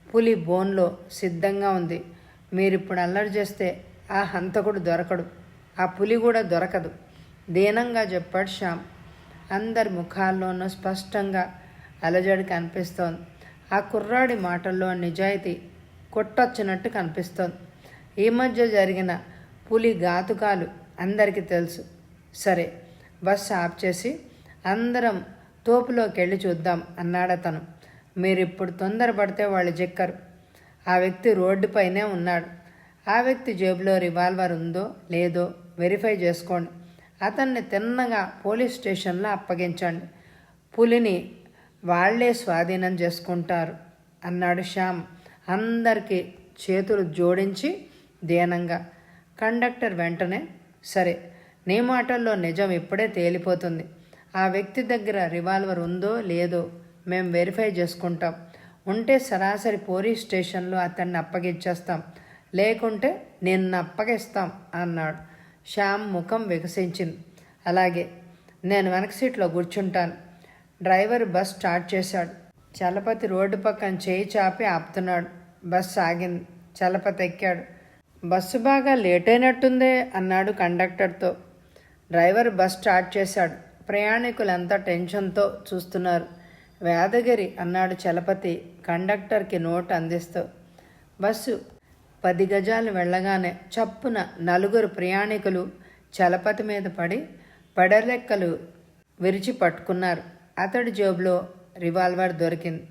పులి బోన్లో సిద్ధంగా ఉంది. మీరిప్పుడు అల్లరి చేస్తే ఆ హంతకుడు దొరకడు, ఆ పులి కూడా దొరకదు దీనంగా చెప్పాడు శ్యామ్. అందరి ముఖాల్లోనూ స్పష్టంగా అలజడి కనిపిస్తోంది. ఆ కుర్రాడి మాటల్లో నిజాయితీ కొట్టొచ్చినట్టు కనిపిస్తోంది. ఈ మధ్య జరిగిన పులి ఘాతుకాలు అందరికీ తెలుసు. సరే, బస్సు ఆఫ్ చేసి అందరం తోపులోకి వెళ్ళి చూద్దాం అన్నాడతను. మీరిప్పుడు తొందరపడితే వాళ్ళు చిక్కరు. ఆ వ్యక్తి రోడ్డుపైనే ఉన్నాడు. ఆ వ్యక్తి జేబులో రివాల్వర్ ఉందో లేదో వెరిఫై చేసుకోండి. అతన్ని తిన్నగా పోలీస్ స్టేషన్లో అప్పగించండి. పులిని వాళ్లే స్వాధీనం చేసుకుంటారు అన్నాడు శ్యామ్ అందరికీ చేతులు జోడించి దీనంగా. కండక్టర్ వెంటనే, సరే, నీ మాటల్లో నిజం ఇప్పుడే తేలిపోతుంది. ఆ వ్యక్తి దగ్గర రివాల్వర్ ఉందో లేదో మేము వెరిఫై చేసుకుంటాం. ఉంటే సరాసరి పోలీస్ స్టేషన్లో అతన్ని అప్పగించేస్తాం, లేకుంటే నిన్ను అప్పగిస్తాం అన్నాడు. శ్యామ్ ముఖం వికసించింది. అలాగే, నేను వెనక సీట్లో కూర్చుంటాను. డ్రైవర్ బస్ స్టార్ట్ చేశాడు. చలపతి రోడ్డు పక్కన చేయి చాపి ఆపుతున్నాడు. బస్సు ఆగింది. చలపతి ఎక్కాడు. బస్సు బాగా లేట్ అయినట్టుందే అన్నాడు కండక్టర్తో. డ్రైవర్ బస్ స్టార్ట్ చేశాడు. ప్రయాణికులంతా టెన్షన్తో చూస్తున్నారు. వేదగిరి అన్నాడు చలపతి కండక్టర్కి నోట్ అందిస్తూ. బస్సు 10 గజాలు వెళ్ళగానే చప్పున 4 ప్రయాణికులు చలపతి మీద పడి పడలెక్కలు విరిచి పట్టుకున్నారు. అతడి జేబులో రివాల్వర్ దొరికింది.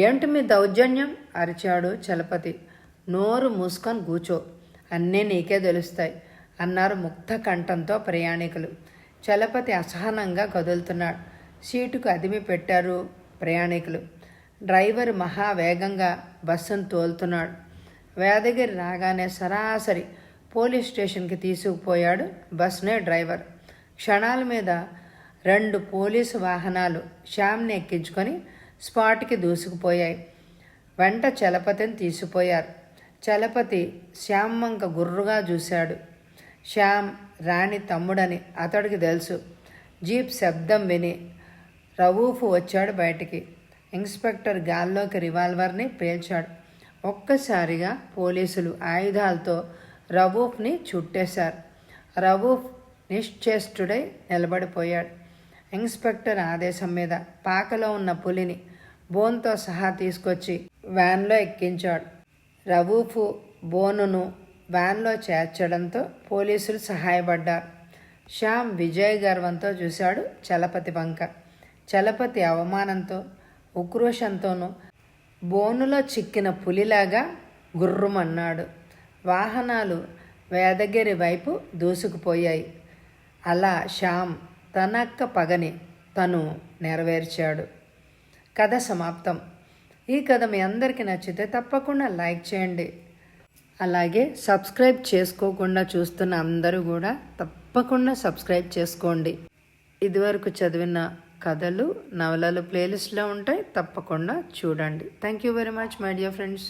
ఏంటి మీ దౌర్జన్యం అరిచాడు చలపతి. నోరు మూసుకొని కూర్చో, అన్నీ నీకే తెలుస్తాయి అన్నారు ముక్త కంఠంతో ప్రయాణికులు. చలపతి అసహనంగా కదులుతున్నాడు. సీటుకు అదిమి పెట్టారు ప్రయాణికులు. డ్రైవర్ మహావేగంగా బస్సును తోలుతున్నాడు. వేదగిరి రాగానే సరాసరి పోలీస్ స్టేషన్కి తీసుకుపోయాడు బస్సునే డ్రైవర్. క్షణాల మీద 2 పోలీసు వాహనాలు శ్యామ్ని ఎక్కించుకొని స్పాట్కి దూసుకుపోయాయి. వెంట చలపతిని తీసుకుపోయారు. చలపతి శ్యామ్ వంక గుర్రుగా చూశాడు. శ్యామ్ రాణి తమ్ముడని అతడికి తెలుసు. జీప్ శబ్దం విని రవూఫ్ వచ్చాడు బయటికి. ఇన్స్పెక్టర్ గాల్లోకి రివాల్వర్ని పేల్చాడు. ఒక్కసారిగా పోలీసులు ఆయుధాలతో రవూఫ్ని చుట్టేశారు. రవూఫ్ నిశ్చేష్టుడై నిలబడిపోయాడు. ఇన్స్పెక్టర్ ఆదేశం మీద పాకలో ఉన్న పులిని బోన్తో సహా తీసుకొచ్చి వ్యాన్లో ఎక్కించాడు. రవూఫ్ బోనును వ్యాన్లో చేర్చడంతో పోలీసులు సహాయపడ్డారు. శ్యామ్ విజయ్ గర్వంతో చూశాడు చలపతి వంక. చలపతి అవమానంతో ఉక్రోషంతోనూ బోనులో చిక్కిన పులిలాగా గుర్రుమన్నాడు. వాహనాలు వేదగిరి వైపు దూసుకుపోయాయి. అలా శ్యామ్ తనక్క పగని తను నెరవేర్చాడు. కథ సమాప్తం. ఈ కథ మీ అందరికీ నచ్చితే తప్పకుండా లైక్ చేయండి. అలాగే సబ్స్క్రైబ్ చేసుకోకుండా చూస్తున్న అందరూ కూడా తప్పకుండా సబ్స్క్రైబ్ చేసుకోండి. ఇదివరకు చదివిన కథలు, నవలలు ప్లేలిస్ట్లో ఉంటాయి, తప్పకుండా చూడండి. Thank you very much my dear friends.